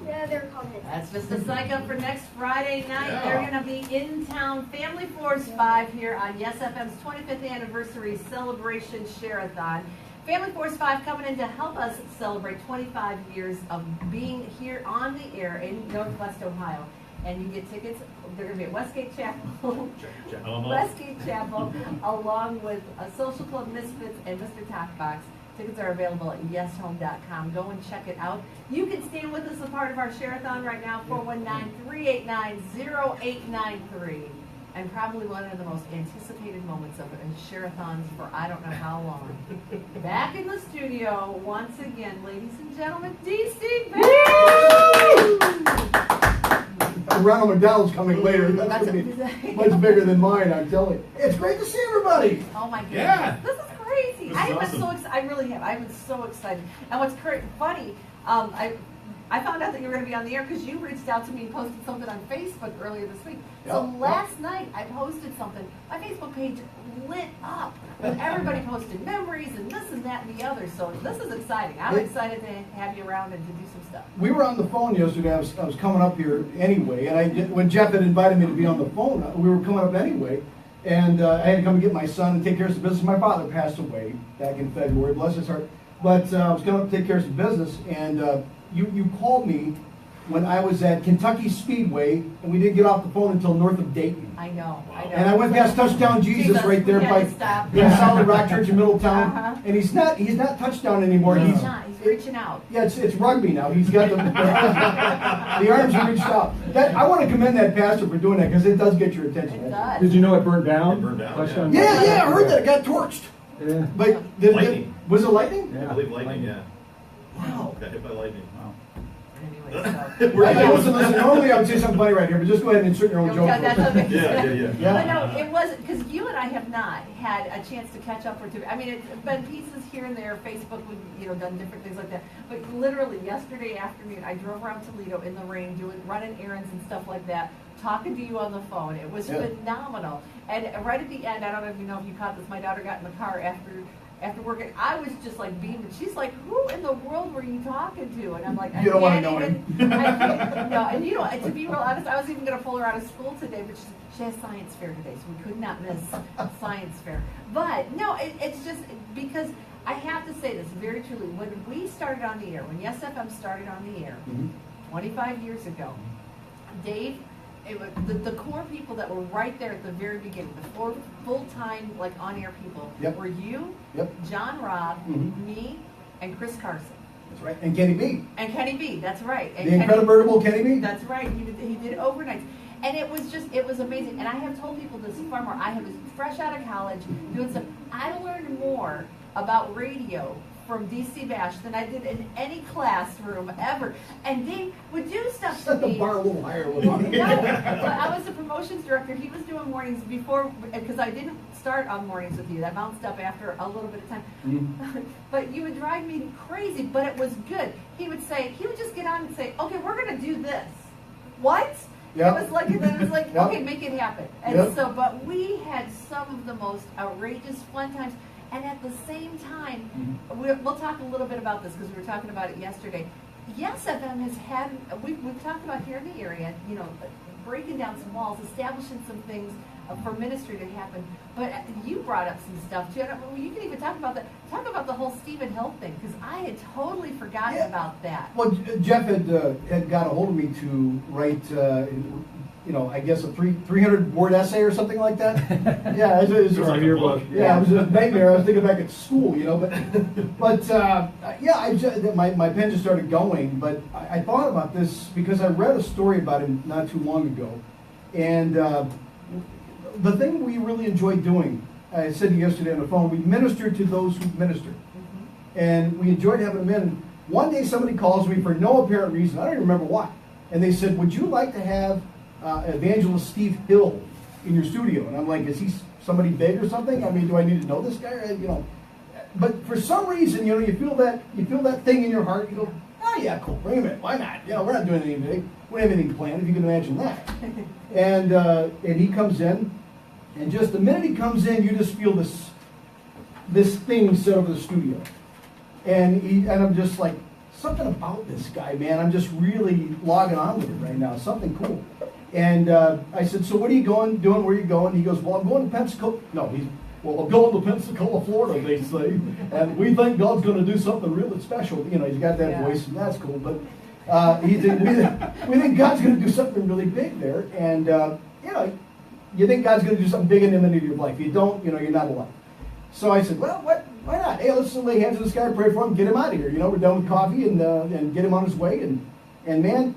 Yeah, they're called hits. That's just a psych up for next Friday night. Yeah. They're going to be in town. Family Force 5 here on Yes FM's 25th anniversary celebration Sharathon. Family Force 5 coming in to help us celebrate 25 years of being here on the air in Northwest Ohio. And you get tickets. They're going to be at Westgate Chapel, Westgate Chapel, along with Social Club Misfits and Mr. Talkbox. Tickets are available at yeshome.com. Go and check it out. You can stand with us as part of our Sharathon right now, 419-389-0893. And probably one of the most anticipated moments of Sharathons for I don't know how long. Back in the studio, once again, ladies and gentlemen, DC Ronald McDonald's coming later. That's going to be much bigger than mine, I'm telling you. It's great to see everybody. Oh my goodness. Yeah. This is crazy. This is I am awesome. so excited. I really have. I've been so excited. And what's funny, I found out that you were going to be on the air because you reached out to me and posted something on Facebook earlier this week. So Yep, last night I posted something. My Facebook page lit up. And everybody posted memories and this and that and the other. So this is exciting. I'm excited to have you around and to do some stuff. We were on the phone yesterday. I was coming up here anyway, and when Jeff had invited me to be on the phone, we were coming up anyway, and I had to come and get my son and take care of some business. My father passed away back in February, bless his heart. But I was coming up to take care of some business, and you called me when I was at Kentucky Speedway, and we didn't get off the phone until north of Dayton. I know. And I went past Touchdown Jesus right there by Solid Rock Church in Middletown, and he's not touchdown anymore. No. He's not. He's reaching out. Yeah, it's rugby now. He's got the arms are reached out. I want to commend that pastor for doing that because it does get your attention. It does. Did you know it burned down? It burned down, Touchdown? Yeah, I heard that. It got torched. Yeah. But Lightning. was it lightning? I believe lightning, yeah. Wow. Got hit by lightning. Wow. Anyway, Listen, normally I would say something funny right here, but just go ahead and insert your own joke. That's okay. Yeah. But no, it wasn't, because you and I have not had a chance to catch up for two. I mean, it's been pieces here and there. Facebook, we've done different things like that. But literally yesterday afternoon, I drove around Toledo in the rain, running errands and stuff like that, talking to you on the phone. It was phenomenal. And right at the end, I don't know if you caught this, my daughter got in the car after work, and I was just like beaming. She's like, "Who in the world were you talking to?" And I'm like, You don't want to know him. No, and to be real honest, I was even going to pull her out of school today, but she has science fair today, so we could not miss science fair. But no, it's just because I have to say this very truly. When we started on the air, when Yes FM started on the air, 25 years ago, Dave. It was the core people that were right there at the very beginning, the four full-time on-air people were you, John Robb, me, and Chris Carson. That's right. And Kenny B. And Kenny B. That's right. And The incredible Kenny B. That's right. He did overnights, and it was amazing. And I have told people this far more. I was fresh out of college doing some. I learned more about radio from DC Bash than I did in any classroom ever. And they would do stuff to Set the me. bar a little higher. No, I was the promotions director. He was doing mornings before, because I didn't start on mornings with you. That bounced up after a little bit of time. But you would drive me crazy, but it was good. He would just get on and say, "Okay, we're going to do this." What? Yep. It was like, and then it was like, Yep. "Okay, make it happen." And Yep. but we had some of the most outrageous fun times. And at the same time, we'll talk a little bit about this because we were talking about it yesterday. Yes FM has had, we've talked about here in the area, breaking down some walls, establishing some things for ministry to happen. But you brought up some stuff too. You can even talk about that. Talk about the whole Stephen Hill thing, because I had totally forgotten about that. Well, Jeff had got a hold of me to write, I guess a 300-word essay or something like that. Yeah, it was like a book. Yeah, it was a nightmare. I was thinking back at school, but my pen just started going. But I thought about this because I read a story about him not too long ago, and the thing we really enjoyed doing, I said to you yesterday on the phone, we ministered to those who ministered, and we enjoyed having them in. One day somebody calls me for no apparent reason. I don't even remember why, and they said, "Would you like to have evangelist Steve Hill in your studio?" And I'm like, "Is he somebody big or something? I mean, do I need to know this guy?" But for some reason, you feel that thing in your heart. You go, "Oh yeah, cool, bring him in. Why not? We're not doing anything big. We don't have anything planned, if you can imagine that." And he comes in, and just the minute he comes in, you just feel this thing set over the studio, and I'm just like something about this guy, man. I'm just really logging on with it right now. Something cool. And I said, so what are you doing? Where are you going? He goes, well, I'm going to Pensacola. No, well, I'm going to Pensacola, Florida, they say. And we think God's going to do something really special. You know, he's got that voice, and that's cool. But we think God's going to do something really big there. And, you know, you think God's going to do something big in the minute of your life. You don't, you know, you're not alive. So I said, well, why not? Hey, let's lay hands on this guy, pray for him, get him out of here. You know, we're done with coffee and get him on his way. And man,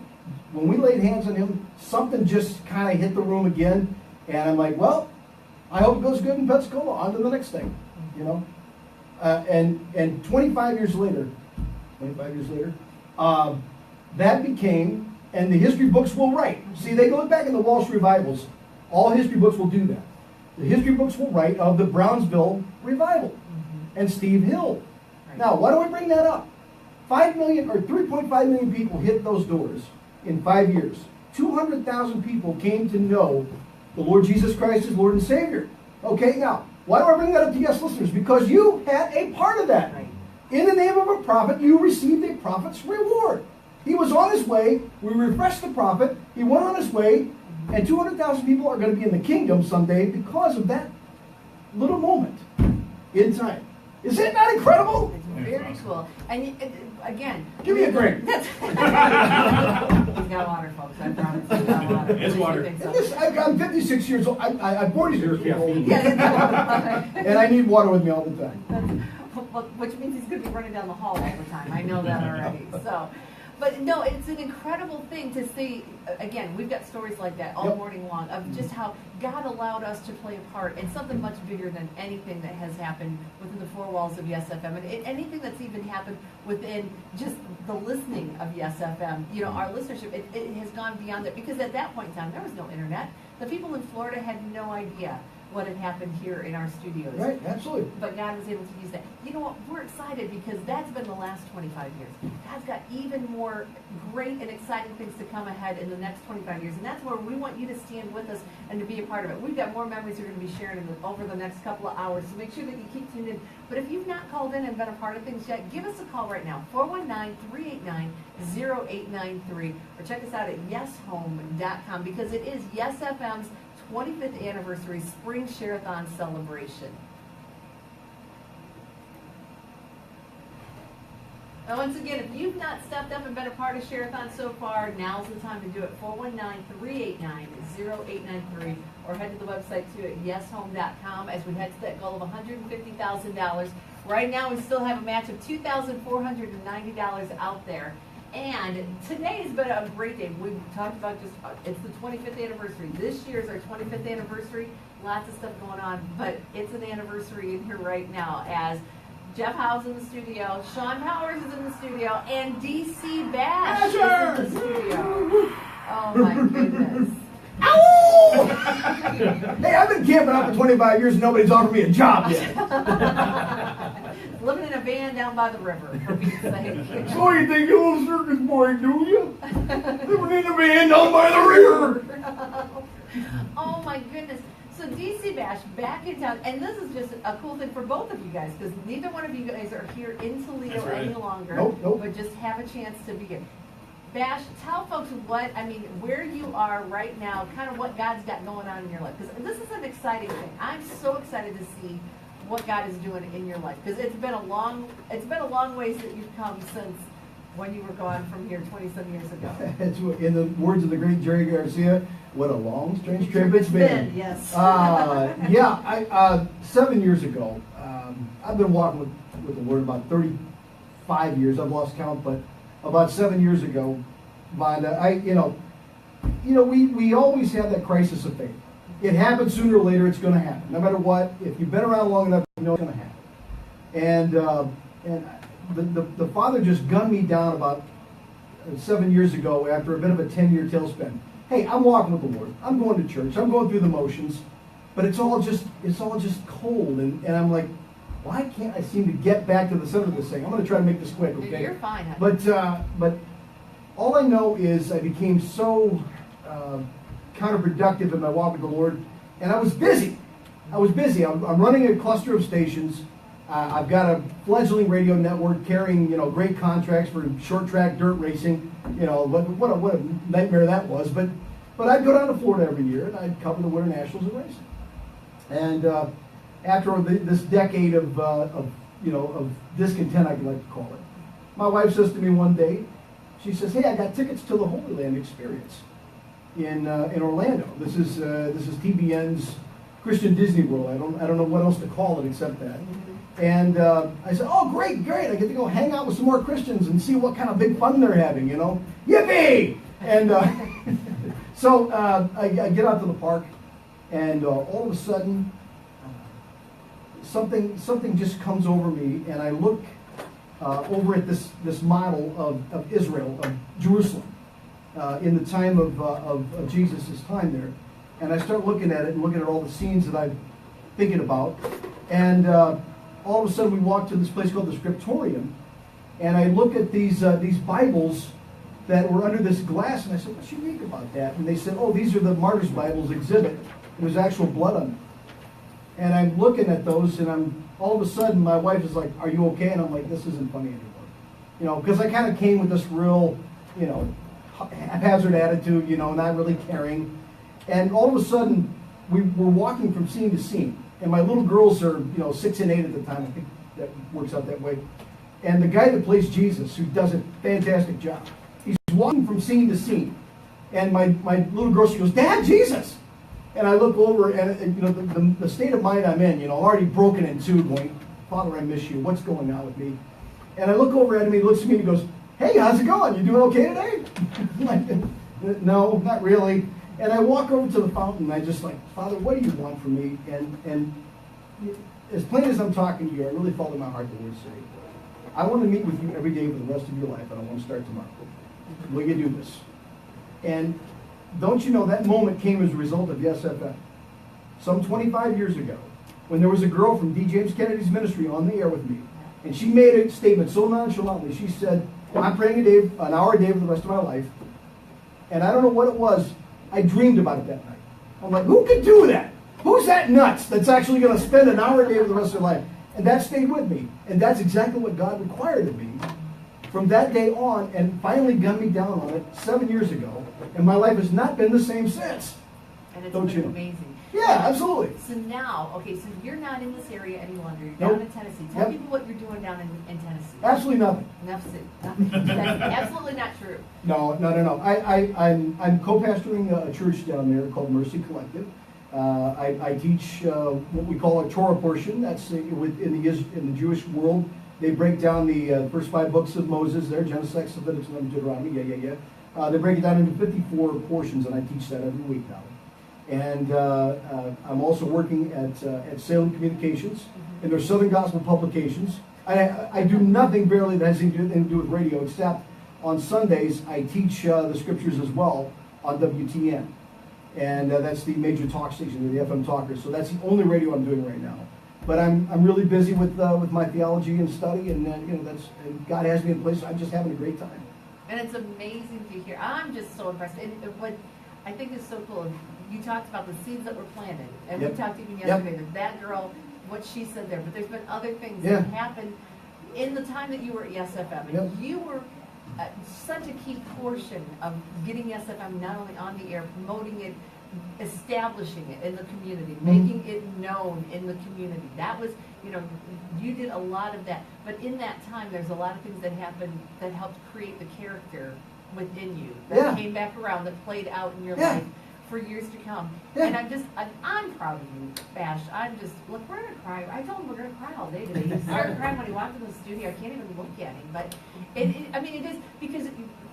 when we laid hands on him, something just kind of hit the room again. And I'm like, well, I hope it goes good in Pensacola. On to the next thing, you know. And 25 years later, that became, and the history books will write. See, they go back in the Walsh revivals. All history books will do that. The history books will write of the Brownsville revival and Steve Hill. Right. Now, why do I bring that up? 5 million or 3.5 million people hit those doors in 5 years. 200,000 people came to know the Lord Jesus Christ as Lord and Savior. Okay, now, why do I bring that up to yes listeners? Because you had a part of that. Right. In the name of a prophet, you received a prophet's reward. He was on his way. We refreshed the prophet. He went on his way. And 200,000 people are going to be in the kingdom someday because of that little moment in time. Is it not incredible? It's very cool. And again, give me a drink. He's got water, folks. I promise. He's got water. It's water. I'm 56 years old. I'm 46 years old. Yeah, and I need water with me all the time. Which means he's going to be running down the hall all the time. I know that already. So. But no, it's an incredible thing to see. Again, we've got stories like that all morning long of just how God allowed us to play a part in something much bigger than anything that has happened within the four walls of Yes FM, and anything that's even happened within just the listening of Yes FM. You know, our listenership, it has gone beyond that, because at that point in time, there was no internet. The people in Florida had no idea what had happened here in our studios. Right, absolutely. But God was able to use that. You know what? We're excited because that's been the last 25 years. God's got even more great and exciting things to come ahead in the next 25 years. And that's where we want you to stand with us and to be a part of it. We've got more memories we're going to be sharing over the next couple of hours. So make sure that you keep tuned in. But if you've not called in and been a part of things yet, give us a call right now. 419-389-0893. Or check us out at yeshome.com, because it is Yes FM's 25th anniversary spring Sharathon celebration. Now, once again, if you've not stepped up and been a part of Sharathon so far, now's the time to do it. 419-389-0893, or head to the website too at yeshome.com as we head to that goal of $150,000. Right now, we still have a match of $2,490 out there. And today's been a great day. We've talked about it's the 25th anniversary. This year's our 25th anniversary. Lots of stuff going on, but it's an anniversary in here right now as Jeff Howe's in the studio, Shawn Powers is in the studio, and DC Bash is in the studio. Oh my goodness. Ow! Hey, I've been camping out for 25 years and nobody's offered me a job yet. Living in a van down by the river, for Pete's sake. So you think you're a little circus boy, do you? Living in a van down by the river. Oh my goodness. So DC Bash back in town, and this is just a cool thing for both of you guys, because neither one of you guys are here in Toledo any longer, nope. but just have a chance to be here. Bash, tell folks where you are right now, kind of what God's got going on in your life, because this is an exciting thing. I'm so excited to see what God is doing in your life, because it's been a long ways that you've come since when you were gone from here 20-some years ago. It's in the words of the great Jerry Garcia, what a long, strange trip it's been. Yes. 7 years ago, I've been walking with the Lord about 35 years. I've lost count, but about 7 years ago, Vonda, we always have that crisis of faith. It happens sooner or later. It's going to happen, no matter what. If you've been around long enough, you know it's going to happen. And the Father just gunned me down about 7 years ago after a bit of a 10-year tailspin. Hey, I'm walking with the Lord. I'm going to church. I'm going through the motions, but it's all just cold. And I'm like, why can't I seem to get back to the center of this thing? I'm going to try to make this quick, okay? You're fine, honey. But all I know is I became so counterproductive in my walk with the Lord, and I was busy. I'm running a cluster of stations, I've got a fledgling radio network carrying, great contracts for short track dirt racing. What a nightmare that was. But I'd go down to Florida every year and I'd cover the Winter Nationals and racing. And after this decade of discontent, I like to call it, my wife says to me one day, she says, "Hey, I got tickets to the Holy Land Experience in Orlando. This is TBN's Christian Disney World. I don't know what else to call it except that." And I said, "Oh, great! I get to go hang out with some more Christians and see what kind of big fun they're having, Yippee!" And so I get out to the park, and all of a sudden, something just comes over me, and I look over at this model of Israel, of Jerusalem, in the time of Jesus' time there. And I start looking at it and looking at all the scenes that I'm thinking about. And all of a sudden we walk to this place called the Scriptorium. And I look at these Bibles that were under this glass. And I said, "What's unique about that?" And they said, "Oh, these are the Martyrs' Bibles exhibit. There's actual blood on them." And I'm looking at those, and all of a sudden my wife is like, "Are you okay?" And I'm like, "This isn't funny anymore." Because I kind of came with this real, haphazard attitude, not really caring. And all of a sudden, we were walking from scene to scene. And my little girls are, 6 and 8 at the time. I think that works out that way. And the guy that plays Jesus, who does a fantastic job, he's walking from scene to scene. And my little girl, she goes, "Dad, Jesus!" And I look over, and the state of mind I'm in, already broken in two, going, "Father, I miss you. What's going on with me?" And I look over at him, he looks at me and he goes, "Hey, how's it going? You doing okay today?" I'm like, "No, not really." And I walk over to the fountain, and I just like, "Father, what do you want from me?" And as plain as I'm talking to you, I really felt in my heart the Lord say, "I want to meet with you every day for the rest of your life, and I want to start tomorrow. Will you do this?" And don't you know, that moment came as a result of Yes FM. Some 25 years ago, when there was a girl from D. James Kennedy's ministry on the air with me, and she made a statement so nonchalantly. She said, "I'm praying an hour a day for the rest of my life." And I don't know what it was. I dreamed about it that night. I'm like, who could do that? Who's that nuts that's actually going to spend an hour a day for the rest of their life? And that stayed with me. And that's exactly what God required of me from that day on, and finally gunned me down on it 7 years ago. And my life has not been the same since. And it's Don't been you know? amazing. Yeah, absolutely. So now, okay, so you're not in this area any longer. You're down Nope. in Tennessee. Tell Yep. people what you're doing down in Tennessee. Absolutely nothing. Nothing. That's absolutely not true. No. I'm co-pastoring a church down there called Mercy Collective. I teach what we call a Torah portion. That's in the Jewish world. They break down the first 5 books of Moses there, Genesis, Exodus, Leviticus, Numbers, Deuteronomy. Yeah. They break it down into 54 portions, and I teach that every week now. And I'm also working at Salem Communications in their Southern Gospel Publications. I do nothing barely that has anything to do with radio, except on Sundays I teach the scriptures as well on WTN. And that's the major talk station, the FM talkers. So that's the only radio I'm doing right now. But I'm really busy with my theology and study, and and God has me in place. I'm just having a great time. And it's amazing to hear. I'm just so impressed. And what I think is so cool, you talked about the seeds that were planted. And Yep. we talked even Yep. yesterday that girl, what she said there. But there's been other things Yeah. that happened in the time that you were at Yes FM. And Yep. you were such a key portion of getting Yes FM not only on the air, promoting it, establishing it in the community, making it known in the community. That was, you did a lot of that. But in that time, there's a lot of things that happened that helped create the character within you that Yeah. came back around, that played out in your Yeah. life for years to come. Yeah. And I'm proud of you, Bash. Look, we're gonna cry. I told him we're gonna cry all day today. He started crying when he walked in the studio. I can't even look at him. But it is because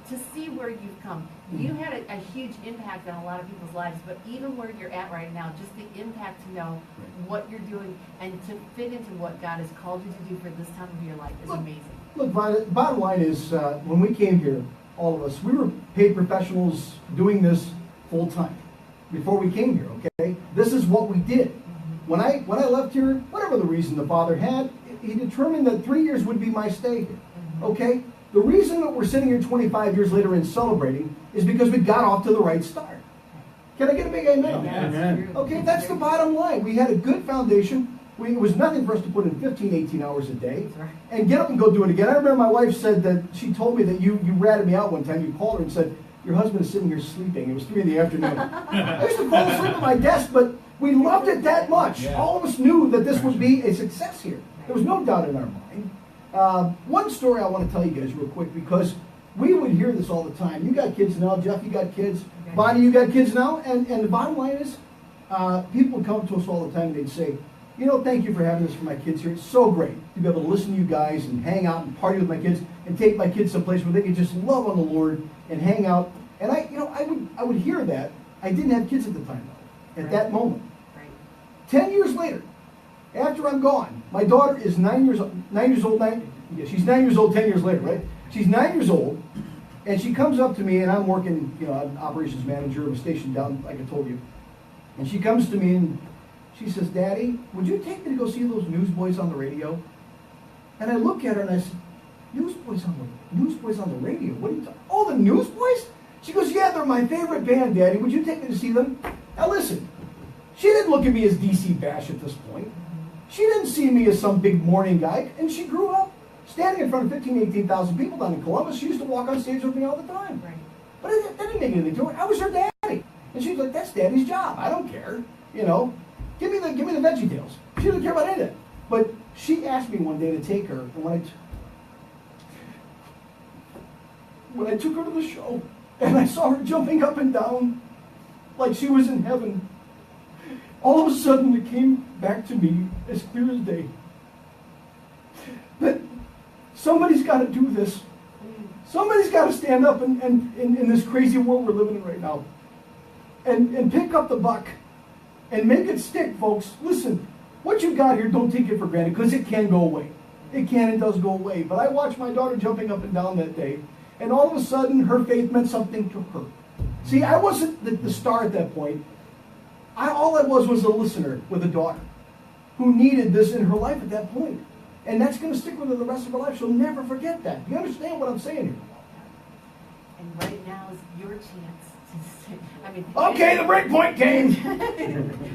to see where you've come, you had a huge impact on a lot of people's lives. But even where you're at right now, just the impact to know what you're doing and to fit into what God has called you to do for this time of your life is amazing. Look, bottom line is, when we came here, all of us, we were paid professionals doing this full time before we came here, okay? This is what we did. When I left here, whatever the reason the Father had, he determined that 3 years would be my stay here, okay? The reason that we're sitting here 25 years later and celebrating is because we got off to the right start. Can I get a big amen on that? That's true. Okay, that's the bottom line. We had a good foundation. it was nothing for us to put in 15, 18 hours a day That's right. and get up and go do it again. I remember my wife said that she told me that you ratted me out one time. You called her and said, your husband is sitting here sleeping. It was 3 in the afternoon. I used to fall asleep at my desk, but we loved it that much. Yeah. All of us knew that this would be a success here. There was no doubt in our mind. One story I want to tell you guys real quick, because we would hear this all the time. You got kids now, Jeff, you got kids. Okay. Bonnie, you got kids now. And the bottom line is, people would come to us all the time and they'd say, you know, thank you for having this for my kids here. It's so great to be able to listen to you guys and hang out and party with my kids and take my kids someplace where they could just love on the Lord and hang out. And I would hear that. I didn't have kids at the time, though, at that moment. Right. 10 years later, after I'm gone, my daughter is 9 years old. She's 9 years old 10 years later, right? She's 9 years old, and she comes up to me, and I'm working, I'm operations manager of a station down, like I told you. And she comes to me and she says, Daddy, would you take me to go see those newsboys on the radio? And I look at her and I said, Newsboys on the radio? What are you talking? Oh, the Newsboys? She goes, yeah, they're my favorite band, Daddy. Would you take me to see them? Now listen, she didn't look at me as DC Bash at this point. She didn't see me as some big morning guy, and she grew up standing in front of 15,000, 18,000 people down in Columbus. She used to walk on stage with me all the time. Right. But that didn't mean anything to her. I was her daddy. And she was like, that's Daddy's job. I don't care. Give me the Veggie Tales. She didn't care about any of that. But she asked me one day to take her, and when I took her to the show, and I saw her jumping up and down like she was in heaven, all of a sudden it came back to me as clear as day that somebody's got to do this. Somebody's got to stand up and in this crazy world we're living in right now and pick up the buck and make it stick, folks. Listen, what you got here, don't take it for granted, because it can go away. It can and does go away. But I watched my daughter jumping up and down that day, and all of a sudden her faith meant something to her. See, I wasn't the star at that point. All I was a listener with a daughter who needed this in her life at that point. And that's going to stick with her the rest of her life. She'll never forget that. You understand what I'm saying here? And right now is your chance to say, Okay, the break point came.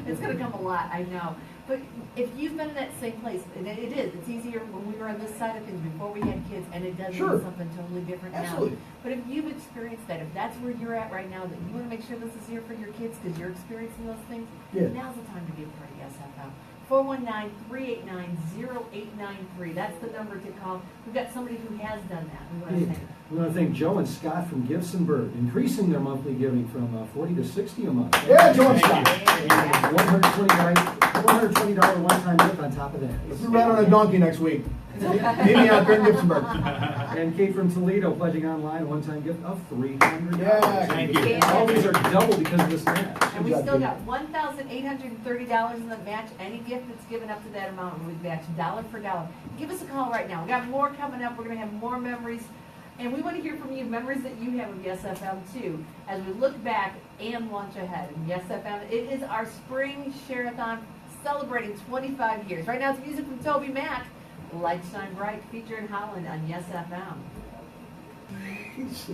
it's going to come a lot, I know. But if you've been in that same place, and it is, it's easier when we were on this side of things before we had kids, and it does Sure. mean something totally different Absolutely. now. But if you've experienced that, if that's where you're at right now, that you want to make sure this is here for your kids because you're experiencing those things, Yeah. now's the time to be a part of SFM. 419-389-0893. That's the number to call. We've got somebody who has done that. We want to thank. We want to thank Joe and Scott from Gibsonburg, increasing their monthly giving from 40 to 60 a month. Yeah, Joe and Scott. And $120 one-time gift on top of that. We're right on a donkey next week. Maybe out there in Gibsonburg. And Kate from Toledo pledging online a one-time gift of $300. Yeah, thank you. All these are double because of this match. And we Good job, still Kate. got $1,830 in the match. Any gift that's given up to that amount, we match dollar for dollar. Give us a call right now. We got more coming up. We're going to have more memories. And we want to hear from you, memories that you have of Yes FM too, as we look back and launch ahead. And Yes FM, it is our spring Sharathon celebrating 25 years. Right now it's music from Toby Mac, Light Shine Bright, featuring Holland on Yes FM. He's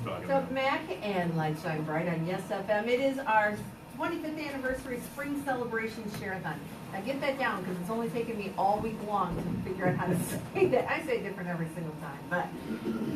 talking So about. Mac and Light Shine Bright on Yes FM. It is our 25th anniversary spring celebration Sharathon. Now get that down because it's only taken me all week long to figure out how to say that. I say it different every single time. But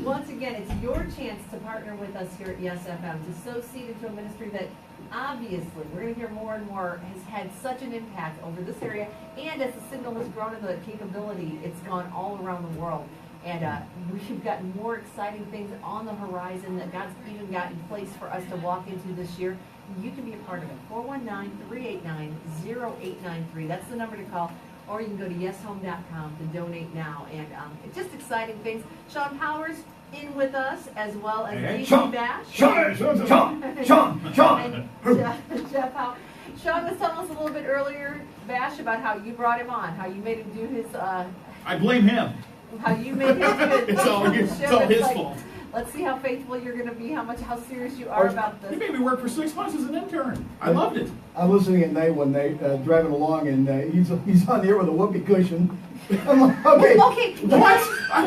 once again, it's your chance to partner with us here at Yes FM to sow seed into a ministry that obviously we're going to hear more and more has had such an impact over this area. And as the signal has grown in the capability, it's gone all around the world. And we've got more exciting things on the horizon that God's even got in place for us to walk into this year. You can be a part of it. 419-389-0893. That's the number to call. Or you can go to yeshome.com to donate now. And it's just exciting things. Shawn Powers in with us, as well as Hey, DC Shawn, Bash. Shawn. And Jeff Howell. Shawn was telling us a little bit earlier, Bash, about how you brought him on, how you made him do his... I blame him. how you made him do it. It's all his fault. Let's see how faithful you're going to be, how serious you are about He this. made me work for 6 months as an intern. I loved it. I'm listening at night one night, driving along, and he's on the air with a whoopee cushion. I'm like, okay. Okay, What?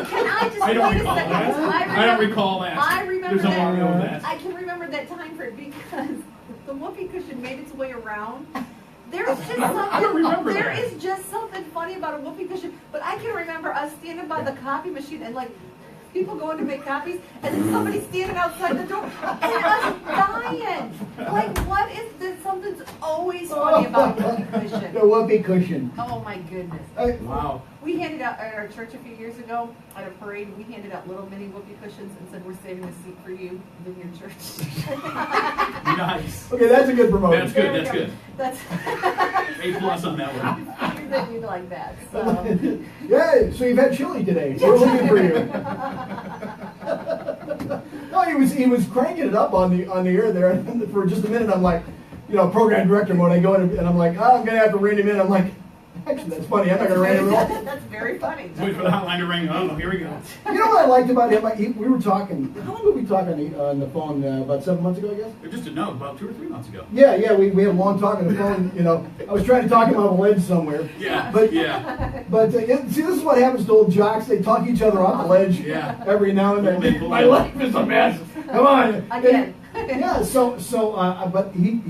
can I just I don't wait a recall second? that. I don't recall that. I remember There's no that. audio of that. I can remember that time frame because the whoopee cushion made its way around There's just something. I don't remember There that. is just something funny about a whoopee cushion. But I can remember us standing by the copy machine and like people going to make copies, and then somebody standing outside the door, and us dying. Like, what is this? Something's always funny about a whoopee cushion. The whoopee cushion. Oh my goodness. Wow. We handed out at our church a few years ago at a parade. We handed out little mini whoopee cushions and said, "We're saving a seat for you in your church." Nice. Okay, that's a good promotion. That's There good. we That's go. good. That's A+ on that one. I figured that you'd like that. So. Yeah, so you've had chili today. We're looking for you. No, he was cranking it up on the air there, and for just a minute I'm like, program director mode. I go in and I'm like, I'm gonna have to rein him in. I'm like, actually that's funny. I'm not gonna rein him in. That's very funny. Wait for the hotline to ring. Oh, here we go. You know what I liked about him? We were talking. How long did we talk on the phone? About 7 months ago, I guess. Just to know, about 2 or 3 months ago. Yeah, we had a long talk on the phone. I was trying to talk him off a ledge somewhere. Yeah. But Yeah. But see, this is what happens to old jocks. They talk each other off the ledge. Yeah. Every now and then. They My life is a mess. Come on. Again. Yeah. But he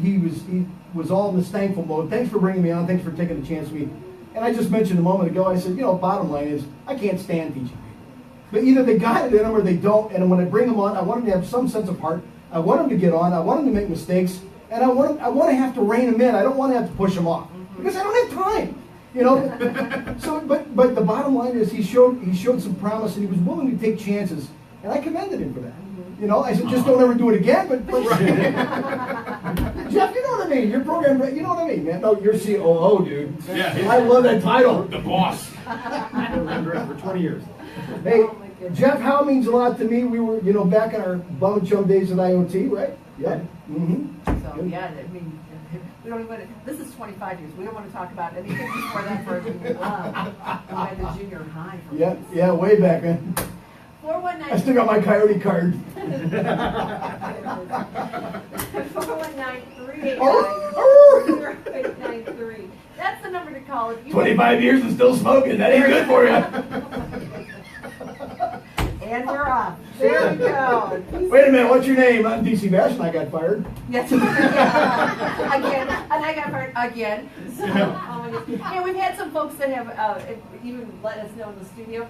was all in this thankful mode. Thanks for bringing me on. Thanks for taking the chance with me. And I just mentioned a moment ago. I said, bottom line is I can't stand teaching people. But either they got it in them or they don't. And when I bring them on, I want them to have some sense of heart. I want them to get on. I want them to make mistakes. And I want to have to rein them in. I don't want to have to push them off because I don't have time. So, but the bottom line is he showed some promise and he was willing to take chances, and I commended him for that. I said just don't ever do it again. But Jeff, you know what I mean? Your program, you know what I mean, man? No, you're COO, dude. Yeah. I love that title. The boss. I've been director for 20 years. Hey, Oh my goodness. Jeff Howe means a lot to me. We were, back in our bum and chum days at IoT, right? Yeah. Mm-hmm. So yeah, I mean, we don't even. This is 25 years. We don't want to talk about anything before that for by the junior high. Yeah, way back, man. 419. I still got my Coyote card. 419-389-0893. That's the number to call if you 25 years and still smoking. That ain't good for you. And we're off. There we go. Wait a minute, what's your name? I'm DC Bash and I got fired. Yes. Again, and I got hurt again. So, oh my goodness. And we've had some folks that have even let us know in the studio.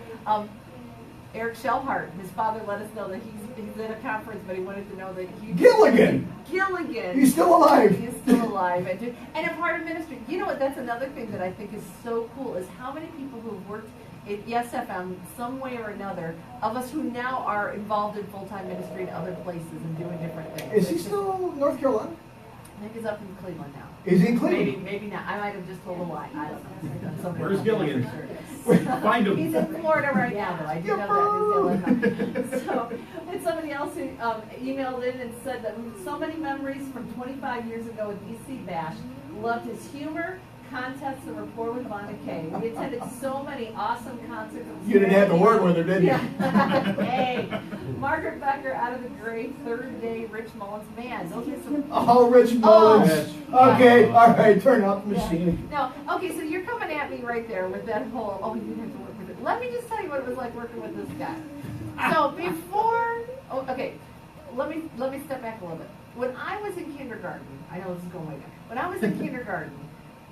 Eric Shellhart, his father let us know that he's at a conference, but he wanted to know that Gilligan. He's still alive. He's still alive and a part of ministry. You know what? That's another thing that I think is so cool is how many people who have worked at YesFM some way or another of us who now are involved in full-time ministry in other places and doing different things. Is he still North Carolina? I think he's up in Cleveland now. Is he in Cleveland? Maybe not. I might have just told a lie. I don't know. Where's Gilligan? Sure. Find him. He's in Florida right now, though. I do know that. So, and somebody else who emailed in and said that so many memories from 25 years ago at DC Bash. Loved his humor, contests, and rapport with Vonda Kay. We attended so many awesome concerts. You didn't have to work with her, did you? Yeah. Hey, Margaret Becker out of the grave, third day, Rich Mullins. Man, those are some. Oh, Rich Mullins. Oh. Okay, all right, turn off the machine. No, okay, so you're coming at me right there with that whole, you have to work with it. Let me just tell you what it was like working with this guy. So let me step back a little bit. When I was in kindergarten, I know this is going way back. When I was in kindergarten,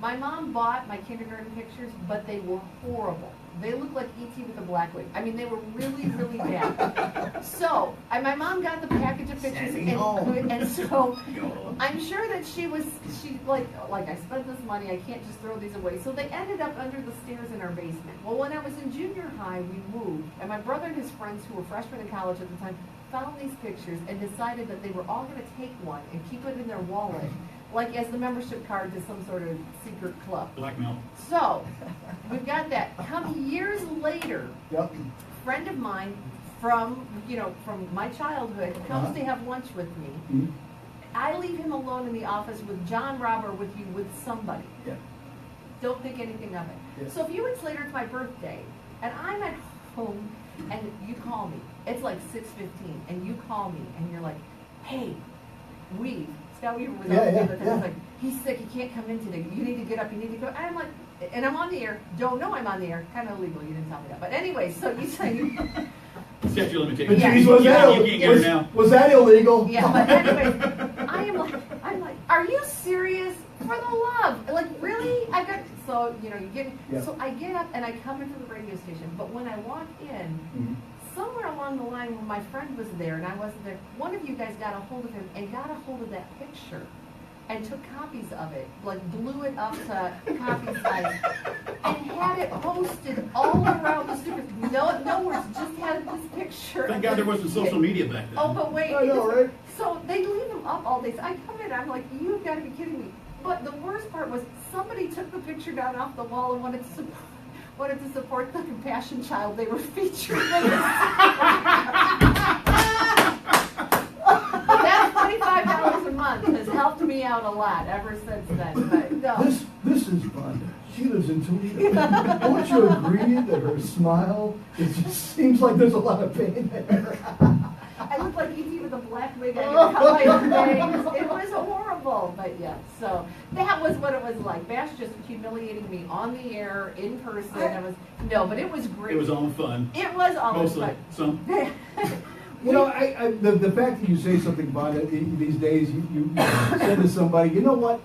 my mom bought my kindergarten pictures, but they were horrible. They looked like E.T. with a black wig. I mean, they were really, really bad. So, my mom got the package of pictures, and so I'm sure that she like I spent this money, I can't just throw these away. So they ended up under the stairs in our basement. Well, when I was in junior high, we moved, and my brother and his friends, who were freshmen in college at the time, found these pictures and decided that they were all going to take one and keep it in their wallet, like as the membership card to some sort of secret club. Blackmail. So, we've got that. Come years later, Yep. a friend of mine from my childhood comes to have lunch with me. Mhm. I leave him alone in the office with John, Rob, or with somebody. Yeah. Don't think anything of it. Yeah. So a few weeks later, it's my birthday, and I'm at home, and you call me. It's like 6:15, and you call me, and you're like, "Hey, Scott Weaver was Yeah, on yeah, the yeah. He's like, he's sick, he can't come in today. You need to get up, you need to go." And I'm like, and I'm on the air. Don't know I'm on the air. Kind of illegal. You didn't tell me that. But anyway, so you say, Statute of limitations. Yeah. Geez, was that You can't get her now. was that illegal? yeah. But anyway, I'm like, are you serious? For the love, like, you know, you get, Yeah. so I get up and I come into the radio station, but when I walk in, Mhm. somewhere along the line when my friend was there and I wasn't there, one of you guys got a hold of him and got a hold of that picture and took copies of it, like blew it up to copy size, and had it posted all around the super. No words, just had this picture. Thank God there wasn't social media back then. Oh, but wait. I know, right? So they leave them up all day. So I come in, I'm like, you've got to be kidding me. But the worst part was somebody took the picture down off the wall and wanted to support the compassion child they were featuring. But that $25 a month has helped me out a lot ever since then. But no. This is Vonda. She lives in Toledo. Don't you agree that her smile, it just seems like there's a lot of pain there? I look like E.T. with a black wig. I could cut my own bangs. It was horrible, but yeah. So that was what it was like. Bash just humiliating me on the air, in person. But it was great. It was all fun. It was almost Mostly. Some. You know, the fact that you say something, Vonda, these days, you said to somebody, you know what?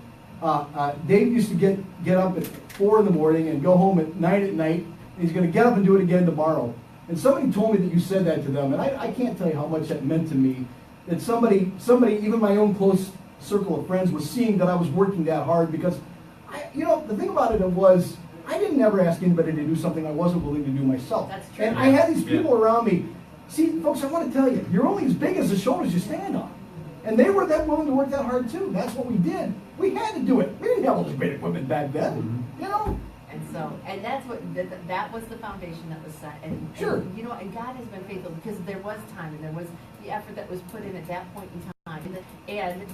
Dave used to get up at 4 in the morning and go home at 9 at night. And he's going to get up and do it again tomorrow. And somebody told me that you said that to them, and I can't tell you how much that meant to me. That somebody, even my own close circle of friends, was seeing that I was working that hard because, the thing about it was, I didn't ever ask anybody to do something I wasn't willing to do myself. That's true. And I had these people around me. See, folks, I want to tell you, you're only as big as the shoulders you stand on. And they were that willing to work that hard too. That's what we did. We had to do it. We didn't have all this great equipment back then, you know. And that's what that was the foundation that was set. And Sure. and, and God has been faithful because there was time and there was the effort that was put in at that point in time. And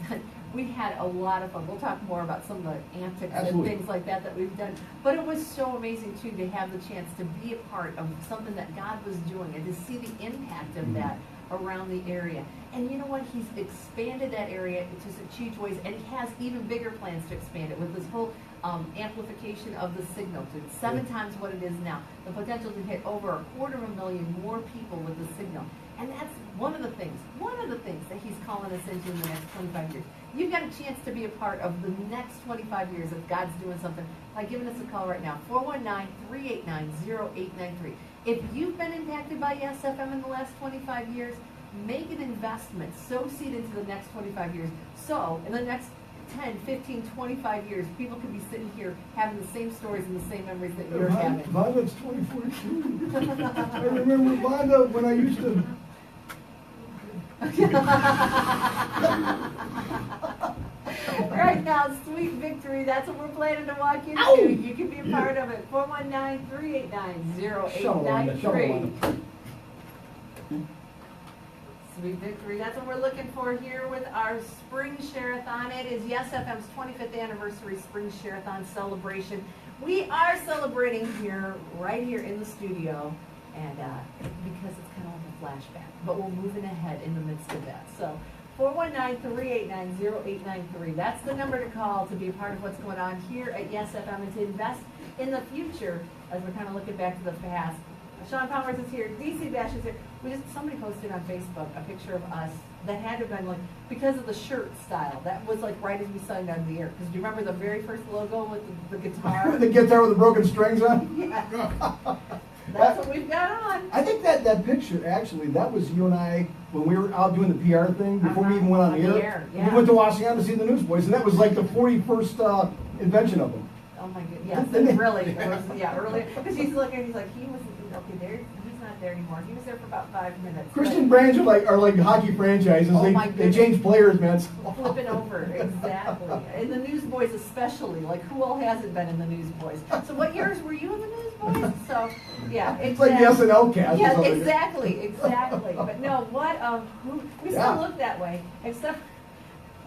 we had a lot of fun. We'll talk more about some of the antics Absolutely. and things like that we've done. But it was so amazing too to have the chance to be a part of something that God was doing and to see the impact of that around the area. And you know what? He's expanded that area into such huge ways, and he has even bigger plans to expand it with this whole amplification of the signal to 7 times what it is now. The potential to hit over 250,000 more people with the signal. And that's one of the things that he's calling us into in the next 25 years. You've got a chance to be a part of the next 25 years if God's doing something by giving us a call right now, 419-389-0893. If you've been impacted by YesFM in the last 25 years, make an investment, sow seed into the next 25 years. So in the next 10, 15, 25 years, people could be sitting here having the same stories and the same memories that you're having. Vonda's 24 too. I remember Vonda when I used to. Right now, Sweet Victory, that's what we're planning to walk into. Ow! You can be a part of it. 419-389-0893. Sweet Victory, that's what we're looking for here with our Spring Sharathon. It is YesFM's 25th anniversary Spring Sharathon celebration. We are celebrating right here in the studio, and because it's kind of like a flashback, but we're moving ahead in the midst of that. So 419-389-0893. That's the number to call to be a part of what's going on here at YesFM and to invest in the future as we're kind of looking back to the past. Shawn Powers is here. DC Bash is here. Somebody posted on Facebook a picture of us that had to have been like, because of the shirt style, that was like right as we signed on the air. Because do you remember the very first logo with the guitar? The guitar with the broken strings on? Yeah. That's what we've got on. I think that picture, actually, that was you and I when we were out doing the PR thing, before we even went on the air. Yeah. We went to Washington to see the Newsboys, and that was like the 41st invention of them. Oh my goodness. Yes, it really. It was, earlier. Because he's looking, he's like, he was, okay, he's not there anymore. He was there for about 5 minutes. Christian brands are like hockey franchises. Oh they my they change players, man. Flipping over, exactly. In the Newsboys especially, like who all hasn't been in the Newsboys? So what years were you in the Newsboys? So, yeah. It's like the SNL cast. Yeah, exactly. But no, we still look that way, except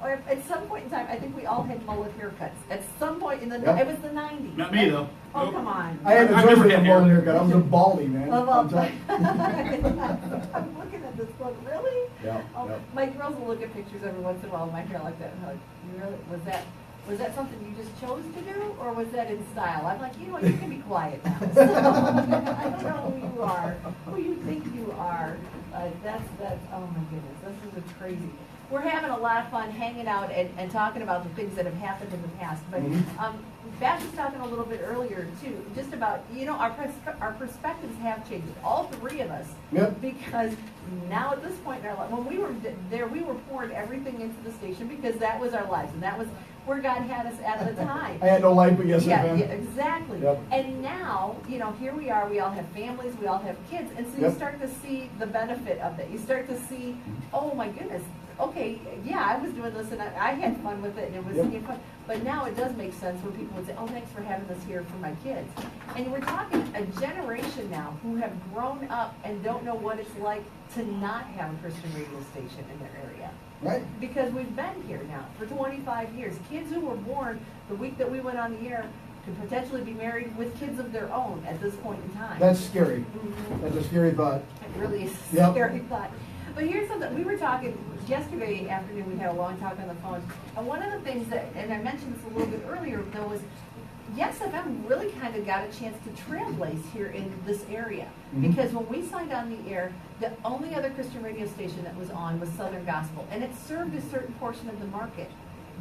at some point in time, I think we all had mullet haircuts. At some point in it was the 90s. Not me, though. Oh, Nope. come on. I had I've a never Georgia had hair. mullet haircut. I was a baldy, man. I'm I'm telling looking at this book. Really? Yeah, Oh, yeah. my girls will look at pictures every once in a while of my hair like that. And they're like, really? Was that something you just chose to do, or was that in style? I'm like, you know what? You can be quiet now. So, I don't know who you are, who you think you are. That's. Oh my goodness, this is crazy. we're having a lot of fun hanging out and talking about the things that have happened in the past. But Beth was talking a little bit earlier too, just about, our perspectives have changed, all three of us. Yep. Because now at this point in our life, when we were there, we were pouring everything into the station because that was our lives, and that was where God had us at the time. I had no life, but yes, Yeah, I yeah, exactly. Yep. And now, here we are, we all have families, we all have kids, and so you Yep. start to see the benefit of it. You start to see, oh my goodness, okay, yeah, I was doing this and I had fun with it and it was fun. But now it does make sense where people would say, oh, thanks for having this here for my kids. And we're talking a generation now who have grown up and don't know what it's like to not have a Christian radio station in their area. Right. Because we've been here now for 25 years. Kids who were born the week that we went on the air could potentially be married with kids of their own at this point in time. That's scary. Mhm. That's a scary thought. It really is a Yep. scary thought. But here's something, we were talking, yesterday afternoon, we had a long talk on the phone, and one of the things that, and I mentioned this a little bit earlier, though, was Yes FM really kind of got a chance to trailblaze here in this area. Because when we signed on the air, the only other Christian radio station that was on was Southern Gospel, and it served a certain portion of the market.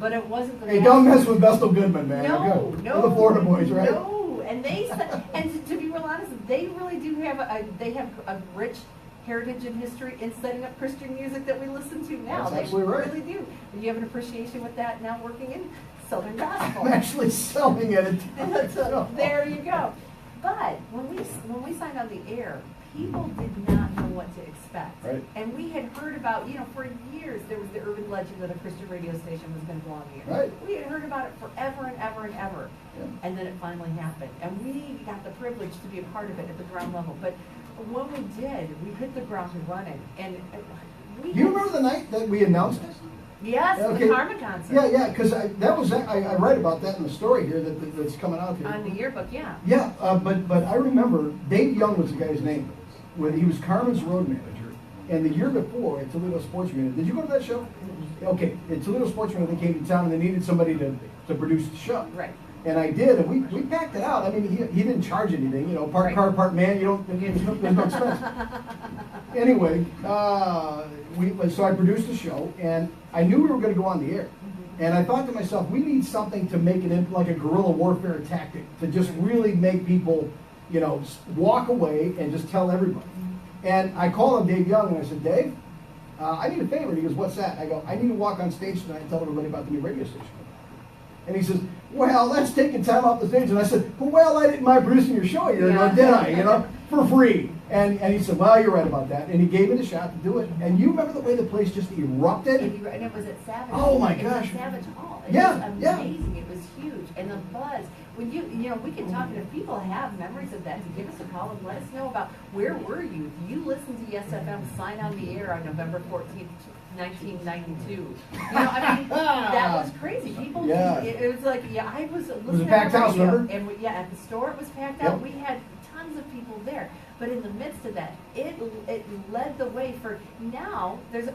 But it wasn't the Hey, don't mess with Vestal Goodman, man. No, Okay. no, We're the Florida boys, right? No, and and to be real honest, they really do have a rich heritage and history in setting up Christian music that we listen to now. That's They absolutely right. really do. And you have an appreciation with that now working in Southern Gospel. I'm actually selling it. So there you go. But when we signed on the air, people did not know what to expect. Right. And we had heard about, for years there was the urban legend that a Christian radio station was going to go on the air. Right. We had heard about it forever and ever and ever. Yeah. And then it finally happened. And we got the privilege to be a part of it at the ground level. But when we did, we hit the ground running. And we Do you remember the night that we announced it? Yes, Okay. the Karma concert. Yeah, because I write about that in the story here that's coming out here. On the yearbook, yeah. Yeah, but I remember Dave Young was the guy's name. When he was Carmen's road manager, and the year before at Toledo Sports Arena, did you go to that show? Okay, at Toledo Sports Arena, they came to town and they needed somebody to produce the show. Right. And I did, and we packed it out. I mean, he didn't charge anything, part Right. car, part man. There's no expense. Anyway, so I produced the show, and I knew we were going to go on the air. And I thought to myself, we need something to make it like a guerrilla warfare tactic to just really make people, walk away and just tell everybody. And I called him Dave Young, and I said, Dave, I need a favor. And he goes, what's that? I go, I need to walk on stage tonight and tell everybody about the new radio station. And he says, well, that's taking time off the stage. And I said, well, I didn't mind producing your show here, did I? For free. And he said, well, you're right about that. And he gave me the shot to do it. And you remember the way the place just erupted? And it was at Savage. Oh, my It was gosh. at Savage Hall. It Yeah, was yeah. amazing. It was huge. And the buzz. When we can talk, and if people have memories of that, to give us a call and let us know about where were you? If you listened to Yes FM, sign on the air on November 14th, 1992. That was crazy. People, Yeah. it was like, I was listening was a packed to the house, radio, remember? and at the store it was packed Yep. out. We had tons of people there. But in the midst of that, it led the way for now. There's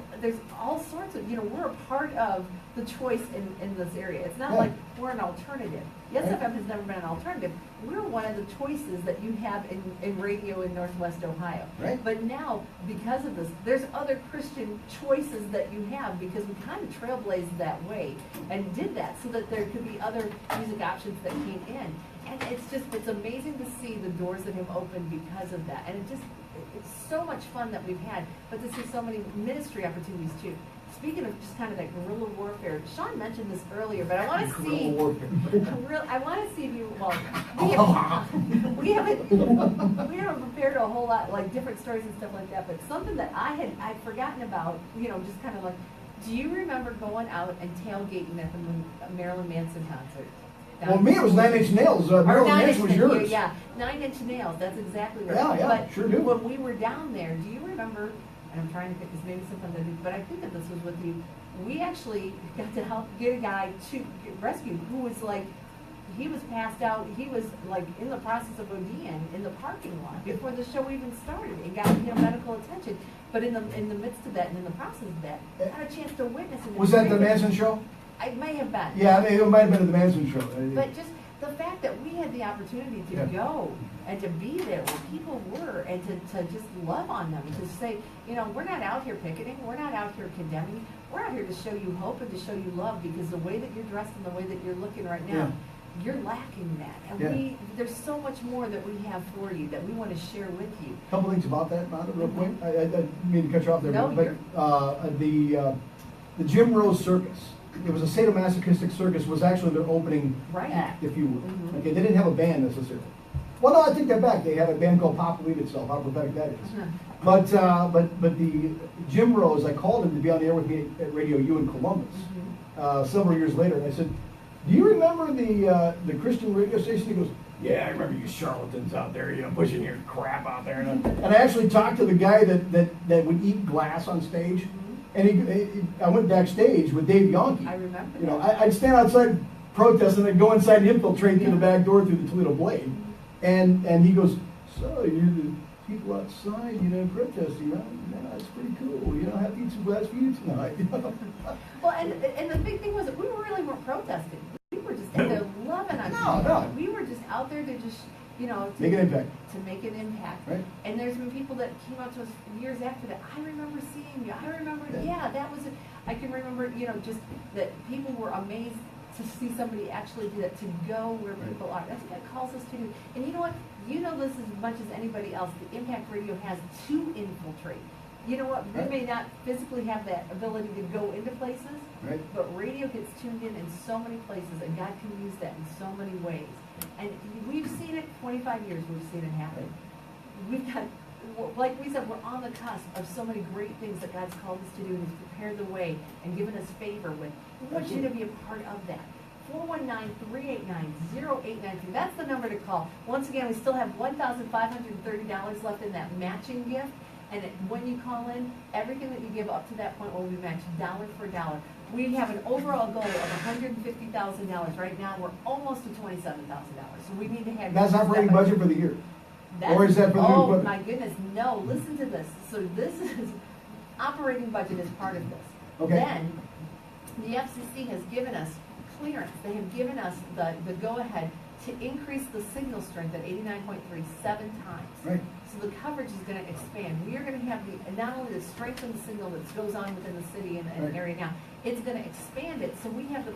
all sorts of, we're a part of the choice in this area. It's not Yeah. like we're an alternative. Yes Right. FM has never been an alternative. We're one of the choices that you have in radio in Northwest Ohio. Right. But now, because of this, there's other Christian choices that you have because we kind of trailblazed that way and did that so that there could be other music options that came in. And it's amazing to see the doors that have opened because of that. And it's so much fun that we've had, but to see so many ministry opportunities too. Speaking of just kind of that guerrilla warfare, Shawn mentioned this earlier, but I want to see. I want to see if you. Well, we haven't prepared a whole lot like different stories and stuff like that. But something that I'd forgotten about, just kind of like, do you remember going out and tailgating at the Marilyn Manson concert? Well, me, it was 9 Inch Nails. Marilyn Manson was yours. Yeah, 9 Inch Nails. That's exactly right. Yeah, but sure do. When we were down there, do you remember? And I'm trying to think, this maybe something that, but I think that this was with you. We actually got to help get a guy to get rescued who was like, he was passed out. He was like in the process of ODing in the parking lot before the show even started and got medical attention. But in the midst of that and in the process of that, I had a chance to witness it. Was that the Manson show? It may have been. Yeah, it might have been the Manson show. But just the fact that we had the opportunity to go and to be there where people were and to just love on them, to say, we're not out here picketing, we're not out here condemning, we're out here to show you hope and to show you love, because the way that you're dressed and the way that you're looking right now, you're lacking that. And there's so much more that we have for you that we want to share with you. A couple things about that, Vonda, real quick. I didn't mean to cut you off there, No, but the Jim Rose Circus. It was a sadomasochistic circus. Was actually their opening act, if you will. Okay, they didn't have a band necessarily. Well, no, I take that back. They had a band called Pop Believe Itself. How pathetic that is. But the Jim Rose, I called him to be on the air with me at Radio U in Columbus several years later, and I said, "Do you remember the Christian radio station?" He goes, "Yeah, I remember you charlatans out there, pushing your crap out there." And I actually talked to the guy that would eat glass on stage, and I went backstage with Dave Yonke. I remember. I'd stand outside protesting, and I'd go inside and infiltrate through the back door through the Toledo Blade, and he goes, "So you're the people outside, protesting, right? Yeah, it's pretty cool. Have to eat some glass for you tonight." Well, and the big thing was that we really weren't protesting. We were just out there loving on No. We were just out there to just, to make an impact. To make an impact. Right. And there's been people that came up to us years after that. I remember seeing you. I remember, that was it. I can remember, just that people were amazed to see somebody actually do that, to go where people are. That's what calls us to do. And you know what? You know this as much as anybody else. The impact radio has to infiltrate. You know what? We may not physically have that ability to go into places, but radio gets tuned in so many places, and God can use that in so many ways. And we've seen it, 25 years we've seen it happen. We've got, like we said, we're on the cusp of so many great things that God's called us to do, and He's prepared the way and given us favor with. We want you to be a part of that. 419-389-0893. That's the number to call. Once again, we still have $1,530 left in that matching gift. And when you call in, everything that you give up to that point will be matched dollar for dollar. We have an overall goal of $150,000. Right now, we're almost to $27,000. So we need to have... That's operating budget for the year? Or is that for the new equipment? Oh, my goodness. No, listen to this. So this is... Operating budget is part of this. Okay. Then, the FCC has given us clearance. They have given us the go-ahead to increase the signal strength at 89.3 7 times. Right. So the coverage is going to expand. We are going to have not only the strength of the signal that goes on within the city and area now, it's going to expand it. So we have the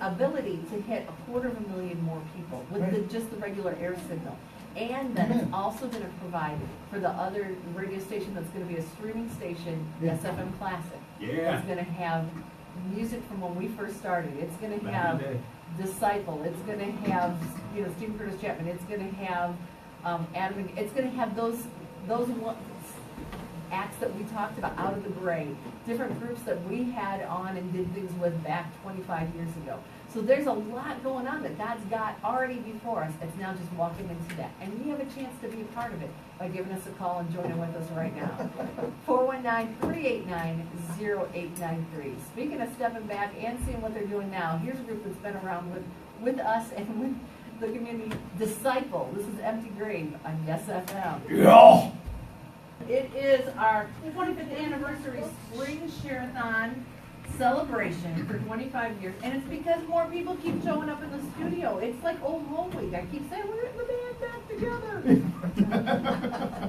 ability to hit 250,000 more people with just the regular air signal. And then it's also going to provide for the other radio station that's going to be a streaming station, SFM Classic. Yeah. It's going to have music from when we first started. It's going to have Disciple. It's going to have Stephen Curtis Chapman. It's going to have Adam. It's going to have those acts that we talked about, Out of the Gray, different groups that we had on and did things with back 25 years ago. So there's a lot going on that God's got already before us. It's now just walking into that. And we have a chance to be a part of it by giving us a call and joining with us right now. 419-389-0893. Speaking of stepping back and seeing what they're doing now, here's a group that's been around with us and with the community. Disciple. This is Empty Grave on Yes FM. Yeah. It is our 25th anniversary spring Sharathon celebration for 25 years, and it's because more people keep showing up in the studio. It's like old home week. I keep saying we're in the band back together.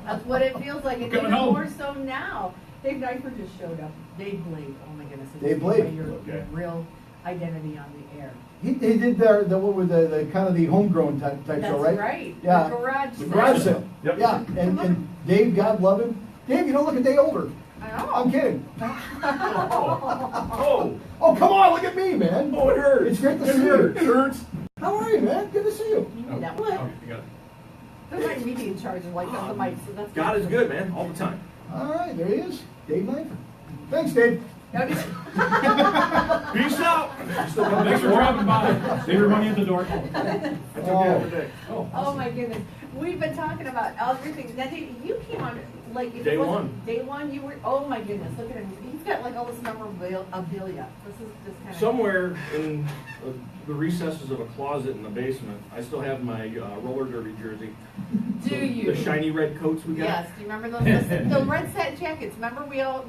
That's what it feels like, and even more so now. Dave Nyford just showed up. Dave Blade. Oh my goodness! Dave Blade. Your real identity on the air. He did the kind of the homegrown type show, right? That's right. Yeah. The garage sale. Yep. Yeah, and Dave, God love him. Dave, you don't look a day older. I know. I'm kidding. Oh, Oh, come on, look at me, man. oh, it hurts. It's great to see you. It hurts. How are you, man? Good to see you. You need that Okay, one. I got it. They're letting me be in charge of like on the mic, so that's God is good, man, all the time. All right, there he is. Dave Nyford. Thanks, Dave. Okay. Peace out. Still thanks for dropping by. Save your money at the door. I took it every day. Oh my goodness. We've been talking about everything. Now, Dave, you came on like Day wasn't- one. Day one, you were. Oh my goodness, look at him. He's got like all this memorabilia. This is just kind of Somewhere in the recesses of a closet in the basement, I still have my roller derby jersey. Do you? The shiny red coats we got. Yes. Do you remember those? The red satin jackets. Remember we all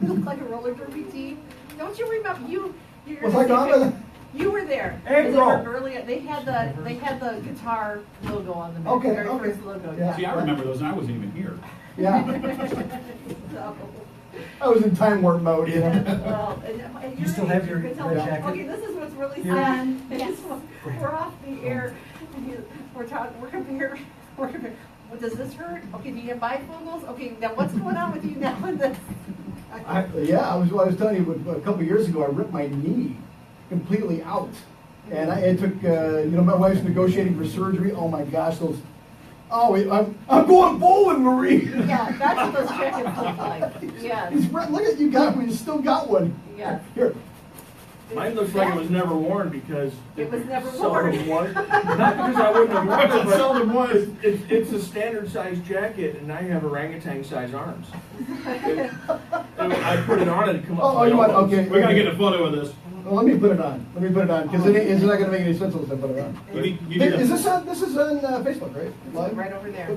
looked like a roller derby team. Don't you remember you? Was I gone? You were there. Hey, They bro. were earlier. They had the guitar logo on the back. Okay, Very okay. first logo. Yeah. See, I remember those, and I wasn't even here. Yeah. So, I was in time warp mode, you know. Well, and You still have your but tell red me- jacket? Okay, this is what's really Here. sad. Yes. We're off the air. We're talking. We're comparing. Well, does this hurt? Okay, do you have bifocals? Okay, now what's going on with you now? I was telling you, a couple of years ago, I ripped my knee completely out. And it took, my wife's negotiating for surgery. Oh my gosh, I'm going bowling, Marie. Yeah, that's what those jackets look like. Yeah. Look at you you still got one. Yeah. Here. Mine looks like it was never worn because It was never seldom worn. Not because I wouldn't have worn it, but Seldom was. it's a standard size jacket, and I have orangutan size arms. I put it on and it come up. Oh, my you want, elbows. okay. We gotta get a photo of this. Well, let me put it on, because it's not gonna make any sense unless I put it on. You need Is a- this is on Facebook, right? Live? Right over there.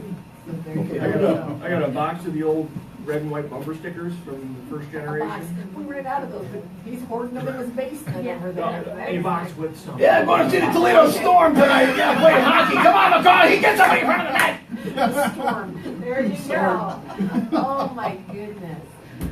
Okay. I got a box of the old red and white bumper stickers from the first A box. generation. We ran out of those, but he's hoarding them in his basement over there. A box with some. Yeah, I'm going to see the Toledo Storm tonight. Yeah, play hockey. Come on, McCall. He gets somebody in front of the net. The storm. There you go. Oh my goodness.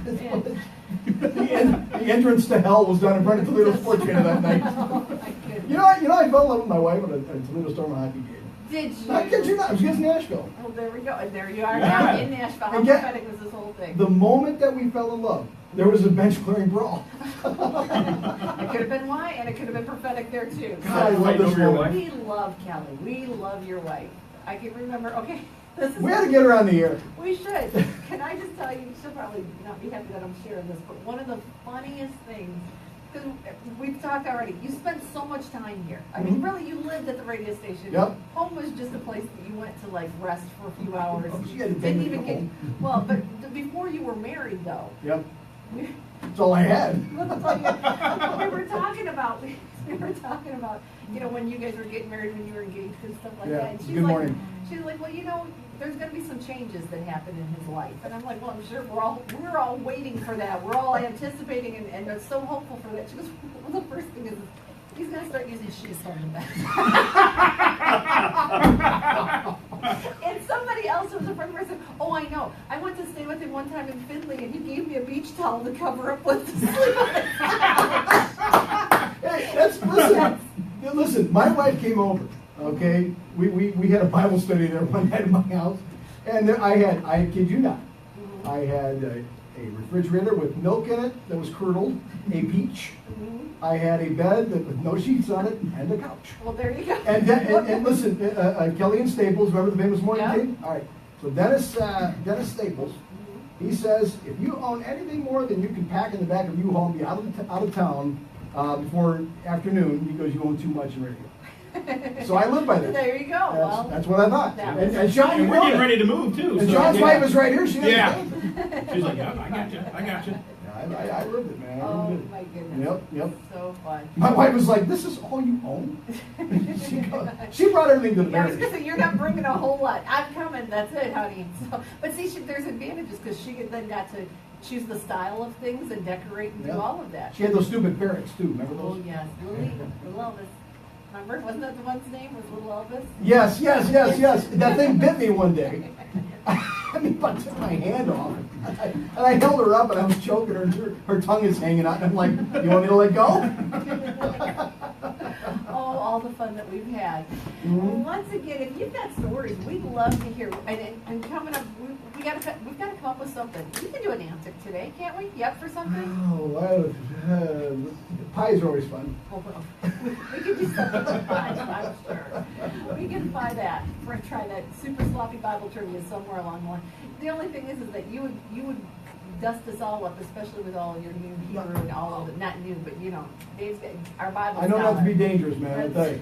And- The entrance to hell was done in front of Toledo Sports Arena that night. Oh my goodness. You know, I fell in love with my wife at a Toledo Storm hockey game. Did you? I kid you not. It was against Nashville. Well, there we go. And there you are Yeah. now in Nashville. How And yet- prophetic was this whole thing? The moment that we fell in love, there was a bench clearing brawl. It could have been why, and it could have been prophetic there too. God, I love Fighting this over your woman. We love Kelly. We love your wife. I can remember. Okay, this is. We had to get her on the air. We should. Can I just tell you? She'll probably not be happy that I'm sharing this, but one of the funniest things. Because we've talked already. You spent so much time here. I mean, Mhm. really, you lived at the radio station. Yep. Home was just a place that you went to like rest for a few hours. Oh, she had to take Didn't me even get. home. Well, but before you were married, though. Yep. We, That's all I had. we were talking about, when you guys were getting married, when you were engaged and stuff like Yeah, that. And she's good like, morning. She's like, well, there's going to be some changes that happen in his life. And I'm like, well, I'm sure we're all waiting for that. We're all anticipating and are so hopeful for that. She goes, well, the first thing is he's going to start using shoes on the back. And somebody else was a friend of mine said, oh, I know. I went to stay with him one time in Findlay, and he gave me a beach towel to cover up with to sleep on it. Hey, listen, my wife came over, okay? We had a Bible study there one night at my house, and there I kid you not, I had a refrigerator with milk in it that was curdled, a peach, I had a bed with no sheets on it, and a couch. Well, there you go. And listen, Kelly and Staples, remember the famous morning Yeah. team? All right, so Dennis Staples, he says, if you own anything more than you can pack in the back of U-Haul and be out of town before afternoon, he goes, you own too much in radio. So I live by that. There you go. That's what I thought. That And Shawn, you And we're know getting that. ready to move too. And so, Shawn's yeah. wife is right here. She doesn't Yeah. know. She's like, yeah, I got you. I lived it, man. I Oh lived it. my goodness. Yep. So fun. My wife was like, this is all you own? she brought everything to the Yeah, I was marriage. gonna say, you're not bringing a whole lot. I'm coming, that's it, honey. So, but see, there's advantages because she then got to choose the style of things and decorate and do Yeah. all of that. She had those stupid parrots too. Remember Oh those? yes, Little Elvis. Remember, wasn't that the one's name? Was Little Elvis? Yes. That thing bit me one day. I mean, I took my hand off. And I held her up and I was choking her and her tongue is hanging out. And I'm like, you want me to let go? Oh, all the fun that we've had. Mhm. Well, once again, if you've got stories, we'd love to hear. And coming up, we've got to come up with something. We can do an antic today, can't we? You up for something? Oh, well, pies are always fun. We could do something with pies, I'm sure. We can buy that. We're gonna try that super sloppy Bible trivia somewhere along the line. The only thing is that you would dust us all up, especially with all your new Hebrew and all of it. Not new, but Dave's got our Bible. I know not to be dangerous, man. I tell you.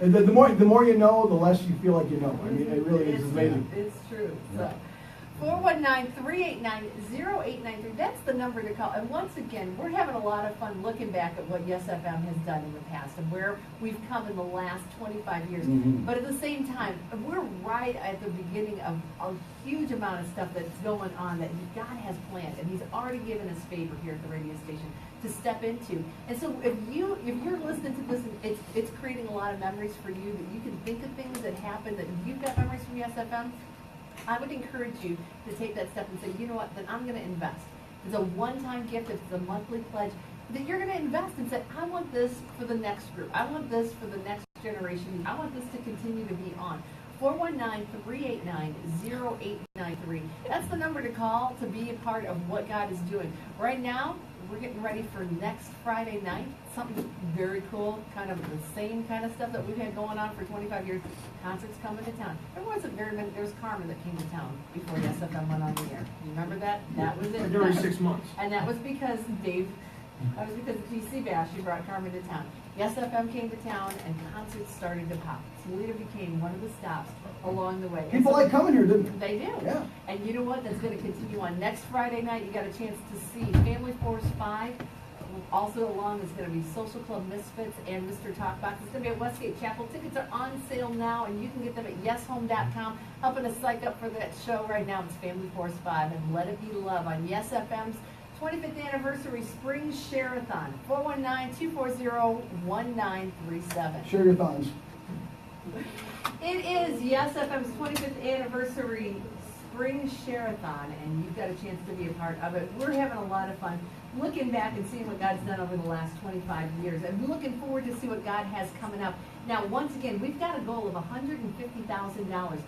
And the more you know, the less you feel like you know. I mean, it really is amazing. It's true. So, 419-389-0893. That's the number to call. And once again, we're having a lot of fun looking back at what Yes FM has done in the past and where we've come in the last 25 years. Mhm. But at the same time, we're right at the beginning of a huge amount of stuff that's going on that God has planned, and He's already given us favor here at the radio station to step into. And so if you're listening to this, and it's creating a lot of memories for you that you can think of things that happened that you've got memories from Yes FM. I would encourage you to take that step and say, you know what, then I'm going to invest. It's a one-time gift, it's a monthly pledge that you're gonna invest and say, I want this for the next group, I want this for the next generation, I want this to continue to be on. 419-389-0893. That's the number to call to be a part of what God is doing. Right now, we're getting ready for next Friday night. Something very cool, kind of the same kind of stuff that we've had going on for 25 years. Concerts coming to town. There wasn't very many. There was Carmen that came to town before the SFM went on the air. You remember that? That was it. Every 6 months. And that was because Dave, that was because of TC Bash, he brought Carmen to town. Yes, FM came to town and concerts started to pop. Toledo became one of the stops along the way. People like coming here, didn't they? They do. Yeah. And you know what? That's going to continue on. Next Friday night, you got a chance to see Family Force 5. Also along is going to be Social Club Misfits and Mr. Talkbox. It's going to be at Westgate Chapel. Tickets are on sale now, and you can get them at yeshome.com. Helping us psych up for that show right now. It's Family Force 5 and Let It Be Love on Yes FM's 25th anniversary spring Sharathon. 419-240-1937. Share your thoughts. It is Yes FM's 25th anniversary spring Sharathon, and you've got a chance to be a part of it. We're having a lot of fun looking back and seeing what God's done over the last 25 years. I'm looking forward to see what God has coming up. Now, once again, we've got a goal of $150,000.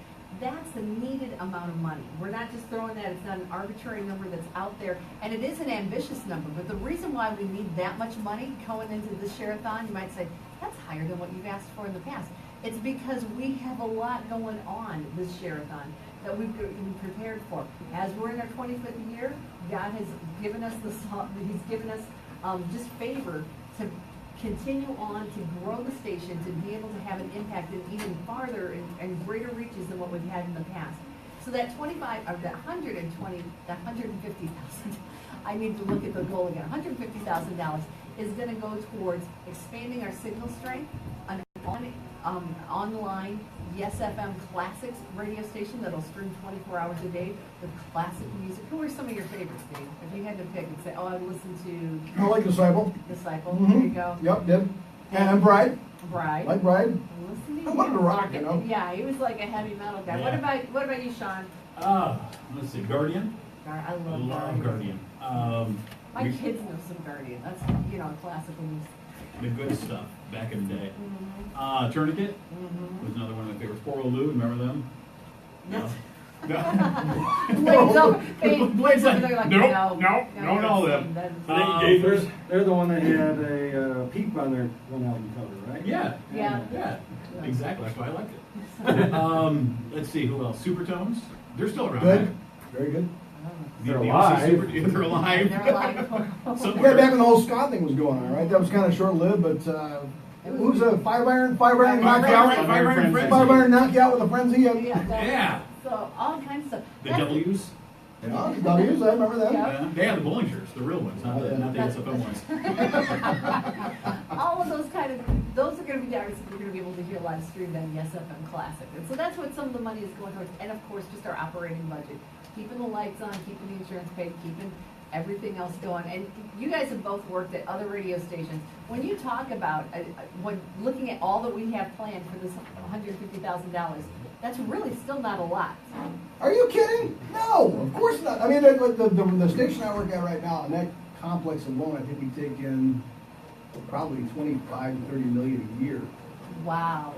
That's a needed amount of money. We're not just throwing that. It's not an arbitrary number that's out there. And it is an ambitious number. But the reason why we need that much money going into this Sharathon, you might say, that's higher than what you've asked for in the past. It's because we have a lot going on this Sharathon that we've been prepared for. As we're in our 25th year, God has given us He's given us just favor to continue on to grow the station, to be able to have an impact in even farther and greater reaches than what we've had in the past. So that 25, or that 120, that 150,000, I need to look at the goal again. $150,000 is going to go towards expanding our signal strength, an online Yes FM Classics radio station that'll stream 24 hours a day with classic music. Who are some of your favorites, Dave? If you had to pick and say, oh, I listen to I like Disciple. Disciple. Mhm. There you go. Yep, did. And Bride. Bride. Like Bride. Listening. I wanted to rock, you know. Yeah, he was like a heavy metal guy. Yeah. What about you, Shawn? Let's see, Guardian. I love Love Guardian. Guardian. My kids know some Guardian. That's classical music. The good stuff back in the day. Mm-hmm. Tourniquet Mm-hmm. was another one of my favorites. Poor old Lou, remember them? No. Blades over. Blades like, They're like, nope, no, no, them. that is- They're the one that had a peep on their one album cover, right? Yeah. Yeah. Yeah, exactly. That's why I liked it. Let's see, who else? Supertones. They're still around. Good. right? Very good. They're The alive. They're alive. They're alive. Somewhere. Yeah, back when the whole Scott thing was going on, right? That was kind of short-lived, but who's a five iron knockout? Five iron knockout with a frenzy. Yeah. So all kinds of stuff. The W's. Yeah, W's, I remember that. Yeah. Yeah. They have the bowling shirts, the real ones, not the SFM ones. All of those those are going to be artists that we're going to be able to hear live streamed on Yes FM Classic. And so that's what some of the money is going towards. And of course, just our operating budget. Keeping the lights on, keeping the insurance paid, keeping everything else going. And you guys have both worked at other radio stations. When you talk about, when looking at all that we have planned for this $150,000, that's really still not a lot. Are you kidding? No, of course not. I mean, the station I work at right now, and that complex alone, I think we take in probably 25 to 30 million a year Wow.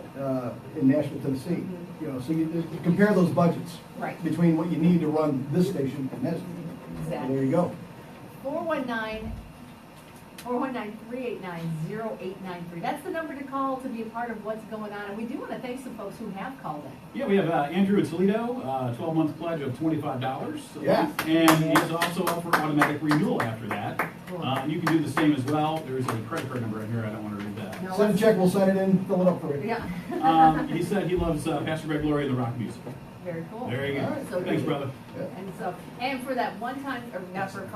in Nashville, Tennessee. You know, so you compare those budgets Right. between what you need to run this station and this. Exactly. There you go. 419-389-0893. That's the number to call to be a part of what's going on. And we do want to thank some folks who have called in. Yeah, we have Andrew in Toledo, 12-month pledge of $25. Yeah. And he's also up for automatic renewal after that. Cool. You can do the same as well. There's a credit card number in here. I don't want to read that. No. Send a check, we'll sign it in, fill it up for you. Yeah. He said he loves Pastor Greg Laurie and the rock music. Very cool. There you go. All right. So Thanks, good. brother. And for that one time, for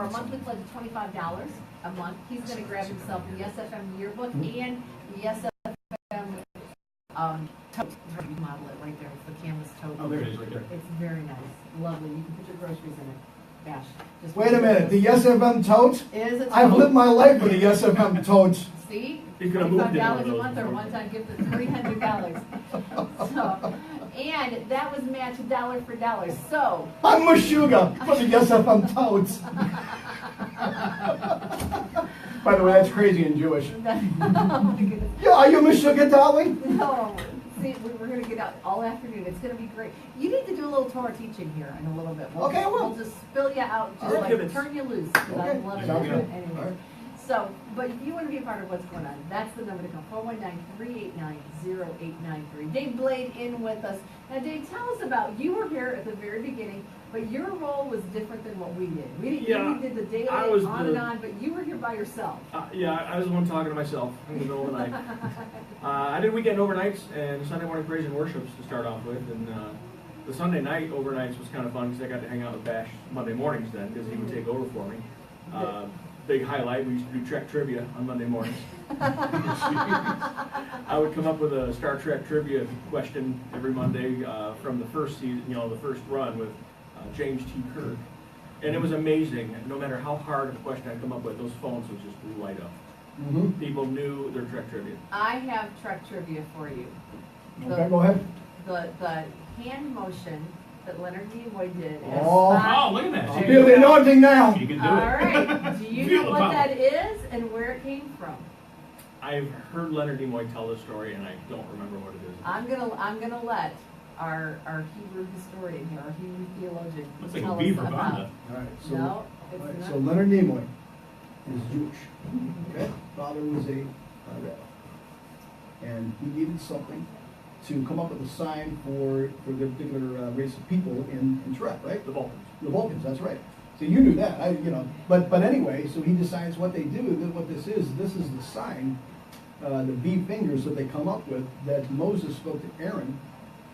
a monthly pledge of $25 a month, he's going to grab himself the SFM yearbook and the SFM tote. You can model it right there. It's the canvas tote. Oh, there it is, right there. It's very nice, lovely. You can put your groceries in it. Gosh. Just Wait a minute, the Yes FM tote? Is it? I've lived my life with the Yes FM totes. See? You could have moved in one $25 of a those month or before. one-time gift of $300. So, and that was matched dollar for dollar. So, I'm Meshuggah for the Yes FM totes. By the way, that's crazy in Jewish. Oh my goodness. Yeah, are you Meshuggah, darling? No, see, we're going to get out all afternoon. It's going to be great. You need to do a little Torah teaching here in a little bit. Okay, I will. We'll just spill you out, just All right, like turn you loose. 'Cause I Okay, love it sounds good. anyway. All right. So, but if you want to be a part of what's going on, that's the number to call, 419-389-0893. Dave Blade in with us. Now, Dave, tell us about, you were here at the very beginning, but your role was different than what we did. We did the daily, I was on the- and on, but you were here by yourself. Yeah, I was the one talking to myself in the middle of the night. I did weekend overnights and Sunday morning praise and worships to start off with, and the Sunday night overnights was kind of fun because I got to hang out with Bash Monday mornings then because he would take over for me. Big highlight, we used to do Trek trivia on Monday mornings. I would come up with a Star Trek trivia question every Monday from the first season, the first run with James T. Kirk. And it was amazing. No matter how hard a question I come up with, those phones would just light up. Mm-hmm. People knew their Trek trivia. I have Trek trivia for you. Okay, go ahead. The hand motion that Leonard Nimoy did. as Oh. Spock. Oh, look at that. I You feel the anointing now. can do All it. right. Do you Feel know the what power. that is and where it came from? I've heard Leonard Nimoy tell this story, and I don't remember what it is. I'm gonna let our Hebrew historian here, our Hebrew theologian, Looks like a tell beaver us Vonda. about. All right, so, No, all it's right, not. so Leonard Nimoy is Jewish. Okay, father was a rabbi, and he needed something to come up with a sign for the particular race of people in Trek, right? The Vulcans. The Vulcans, that's right. So you knew that, but anyway, so he decides what they do. What this is the sign, the V fingers that they come up with that Moses spoke to Aaron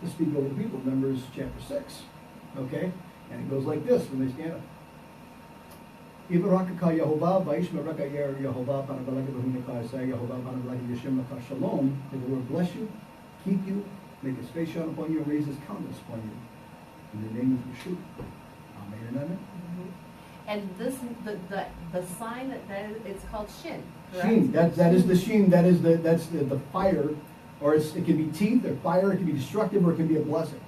to speak over the people. Numbers chapter 6, okay, and it goes like this when they stand up. Ibarakaka Yehovah, Vaishmaraka Yehovah, Panabalaka Bahunika Isaiah Yehovah, Panabalaka Yeshimaka Shalom. May the Lord bless you, keep you, make his face shine upon you, and raise his countenance upon you. In the name of Yeshua. Amen and amen. And this, the sign that it's called Shin, correct? Sheen, that is the sheen, that's the fire, or it can be teeth or fire, it can be destructive, or it can be a blessing.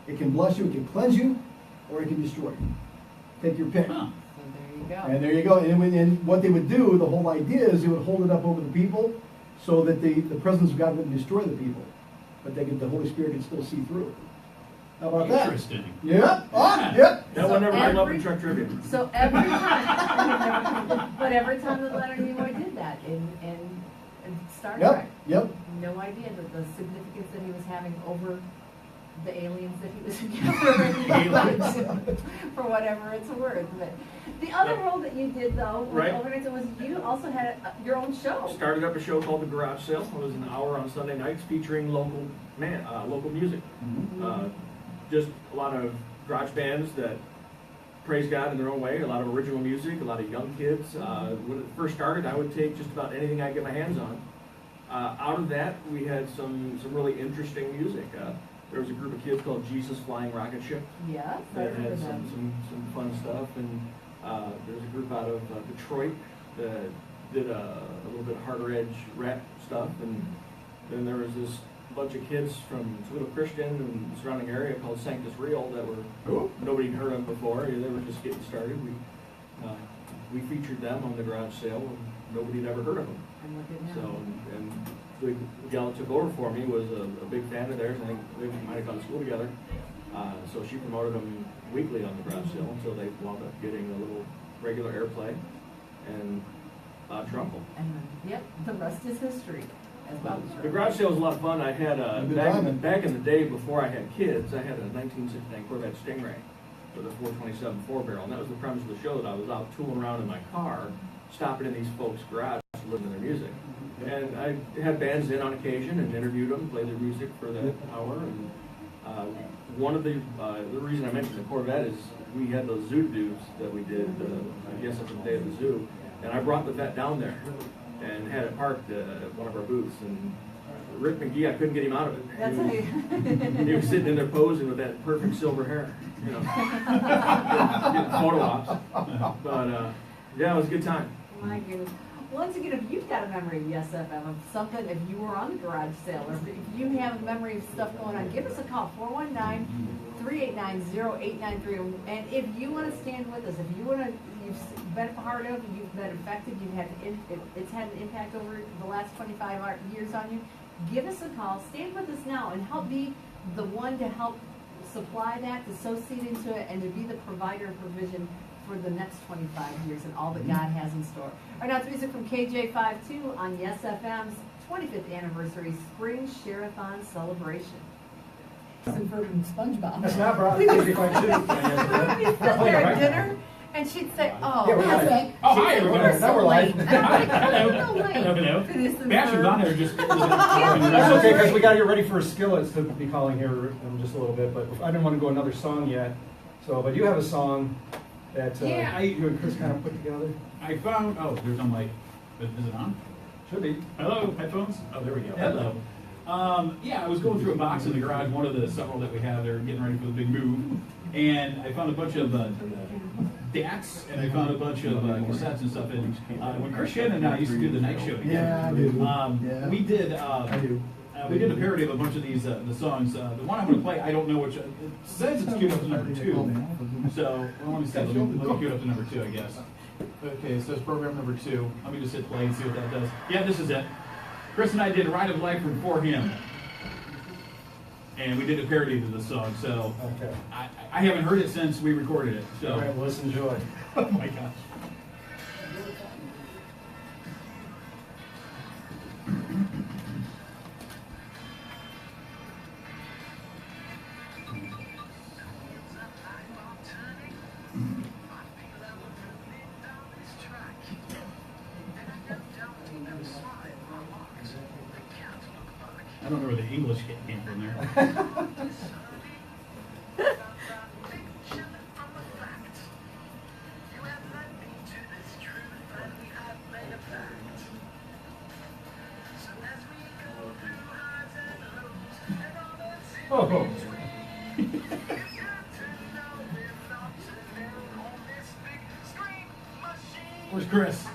It can bless you, it can cleanse you, or it can destroy you. Take your pick. Huh. So there you go. And there you go. And what they would do, the whole idea is they would hold it up over the people so that the presence of God wouldn't destroy the people, but the Holy Spirit could still see through it. How about that? Interesting. Yeah. Yeah. Yep. That So one never I love every- in Trek trivia. So every time, but every time that Leonard Nimoy did that in Star Trek, Yep. no idea that the significance that he was having over the aliens that he was encountering, for whatever it's worth. But the other role that you did though, with Right. overnights, was you also had your own show. Started up a show called The Garage Sale. It was an hour on Sunday nights featuring local music. Just a lot of garage bands that praise God in their own way, a lot of original music, a lot of young kids. When it first started, I would take just about anything I could get my hands on. Out of that, we had some really interesting music. There was a group of kids called Jesus Flying Rocket Ship Yes, I that remember had that. some fun stuff, and there's a group out of Detroit that did a little bit harder edge rap stuff, and then there was this bunch of kids from Toledo Christian and the surrounding area called Sanctus Real that were nobody had heard of before. They were just getting started. We featured them on the garage sale, and nobody had ever heard of them. And look at So, now. and the gal that took over for me was a big fan of theirs. I think they might have gone to school together. So she promoted them weekly on the garage sale until they wound up getting a little regular airplay and Trumple. And yep, the rest is history. As well as The garage sale was a lot of fun. I had Good back timing. in the day before I had kids, I had a 1969 Corvette Stingray with a 427 4-barrel, and that was the premise of the show, that I was out tooling around in my car, stopping in these folks' garages, listening to their music. And I had bands in on occasion and interviewed them, played their music for that hour. And one of the reason I mentioned the Corvette is we had those zoo dudes that we did, I guess at the day of the zoo, and I brought the vet down there and had it parked at one of our booths. And Rick McGee, I couldn't get him out of it. That's He was sitting in there posing with that perfect silver hair, getting photo ops. But yeah, it was a good time. My goodness. Once again, if you've got a memory of Yes FM, of something, if you were on the garage sale, or if you have a memory of stuff going on, give us a call, 419-389-0893. And if you want to stand with us, if you want to, been a part of, you've been affected, it's had an impact over the last 25 years on you, give us a call, stand with us now, and help be the one to help supply that, to sow seed into it, and to be the provider and provision for the next 25 years and all that God has in store. All right, now it's music from KJ52 on Yes FM's 25th anniversary spring Sharathon celebration. From SpongeBob. That's not brought. We would be sitting there at dinner, and she'd say, "Oh, Yeah, we're that's live. it." Oh, hi, everybody. We're Now we're so live. late. Hello. No way. Hello. Phineas and Bash and Ferb. Vonda are just. That's okay, because we got to get ready for skillets to be calling here in just a little bit, but I didn't want to go another song yet. So, but you have a song that Yeah, you and Chris kind of put together. I found. Oh, there's on like. Is it on? Should be. Hello, headphones. Oh, there we go. Hello. Yeah, I was going through a box in the garage, one of the several that we have. They're getting ready for the big move, and I found a bunch of DATs, and I found a bunch of cassettes and stuff. And when Chris Shannon and I used to do the night show together, Yeah, I do. we did. I do. We did a parody of a bunch of these the songs. The one I'm going to play, I don't know which. It says it's queued up to number 2. So well, let me see. Let me queue it up to number 2, I guess. Okay, it says program number 2. Let me just hit play and see what that does. Yeah, this is it. Chris and I did Ride of Life from For Him. And we did a parody of this song, so Okay. I haven't heard it since we recorded it. So All right, well, let's enjoy. oh my gosh. I don't know where the English came from there. Oh, Where's Chris?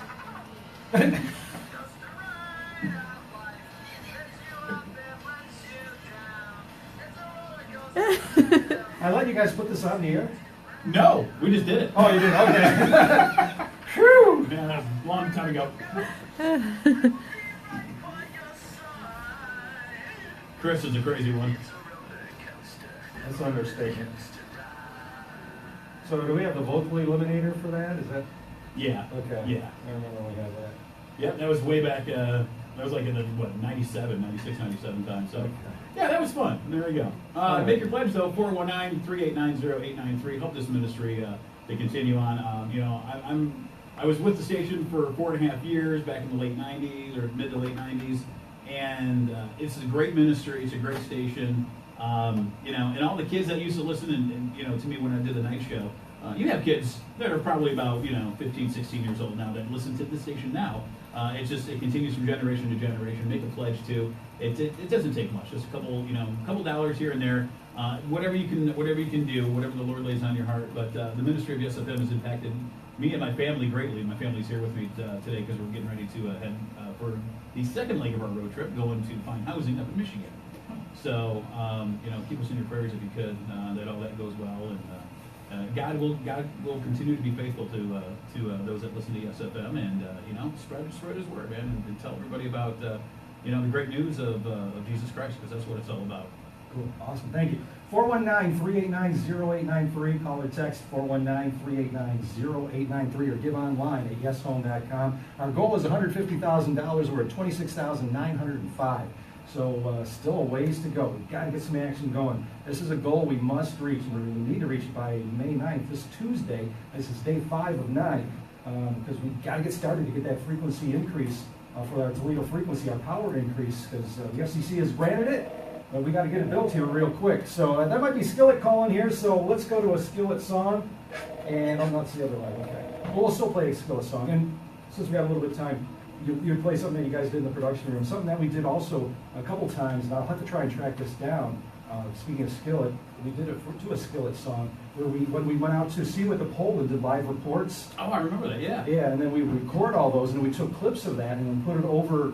I let you guys put this on the air. No, we just did it. Oh, you did? Okay. Whew. Man, that was a long time ago. Chris is a crazy one. That's an understatement. So do we have the vocal eliminator for that? Is that? Yeah. Okay. Yeah. I remember we had that. Yep, that was way back, that was like in the, 97, 96, 97 time, so. Okay. Yeah, that was fun, and there we go. right. Make your pledge though, 419-389-0893, help this ministry to continue on. I was with the station for 4.5 years, back in the late 90s, or mid to late 90s, and it's a great ministry, it's a great station. And all the kids that used to listen and to me when I did the night show, you have kids that are probably about 15, 16 years old now that listen to the station now. It continues from generation to generation. Make a pledge to it doesn't take much, just a couple dollars here and there, whatever you can do, whatever the Lord lays on your heart. But the ministry of Yes FM has impacted me and my family greatly. My family's here with me today because we're getting ready to head for the second leg of our road trip, going to find housing up in Michigan. So keep us in your prayers if you could, that all that goes well, and God will continue to be faithful to those that listen to Yes FM, and spread His word, man, and tell everybody about the great news of Jesus Christ, because that's what it's all about. Cool. Awesome. Thank you. 419-389-0893. Call or text 419-389-0893 or give online at yeshome.com. Our goal is $150,000. We're at $26,905. So still a ways to go. We've got to get some action going. This is a goal we must reach. We need to reach by May 9th, this Tuesday. This is day 5 of 9, because we've got to get started to get that frequency increase for our Toledo frequency, our power increase, because the FCC has granted it, but we got to get it built here real quick. So that might be Skillet calling here, so let's go to a Skillet song. And that's the other line, okay. Well, we'll still play a Skillet song. And since we have a little bit of time, you play something that you guys did in the production room, something that we did also a couple times, and I'll have to try and track this down. Speaking of Skillet, we did it to a Skillet song where when we went out to see what the poll and did live reports. Oh, I remember that, yeah. Yeah, and then we record all those, and we took clips of that and then put it over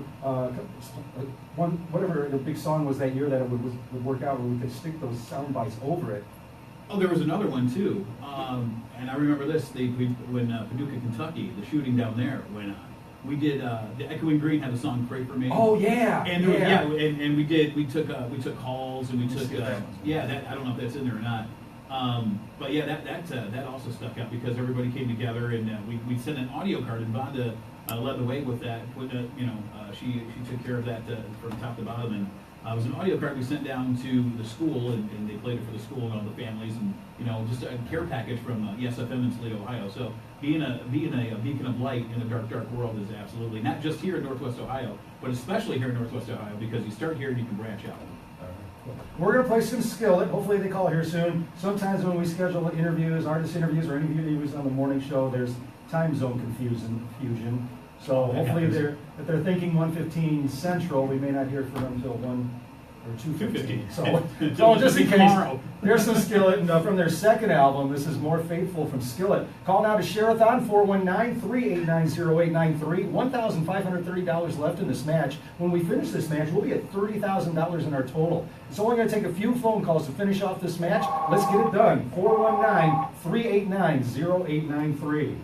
whatever the big song was that year that it would work out, where we could stick those sound bites over it. Oh, there was another one too, and I remember this. When Paducah, Kentucky, the shooting down there, when we did the Echoing Green had a song "Pray for Me." Oh yeah, and there was, and we took calls and we took see if that one's- I don't know if that's in there or not. But yeah, that also stuck out because everybody came together and we sent an audio card and Vonda led the way with that. She took care of that from top to bottom, and it was an audio card we sent down to the school, and they played it for the school and all the families, and just a care package from ESFM in Toledo, Ohio. So being a beacon of light in a dark world is absolutely not just here in Northwest Ohio, but especially here in Northwest Ohio, because you start here and you can branch out. We're going to play some Skillet. Hopefully they call here soon. Sometimes when we schedule interviews, artist interviews, or interviews on the morning show, there's time zone confusion. So hopefully if they're thinking 1:15 Central, we may not hear from them until 1 or 2:15. So just in case, tomorrow. there's some Skillet. And from their second album, this is More Faithful from Skillet. Call now to Sharathon, 419-389-0893. $1,530 left in this match. When we finish this match, we'll be at $30,000 in our total. It's only going to take a few phone calls to finish off this match. Let's get it done. 419-389-0893.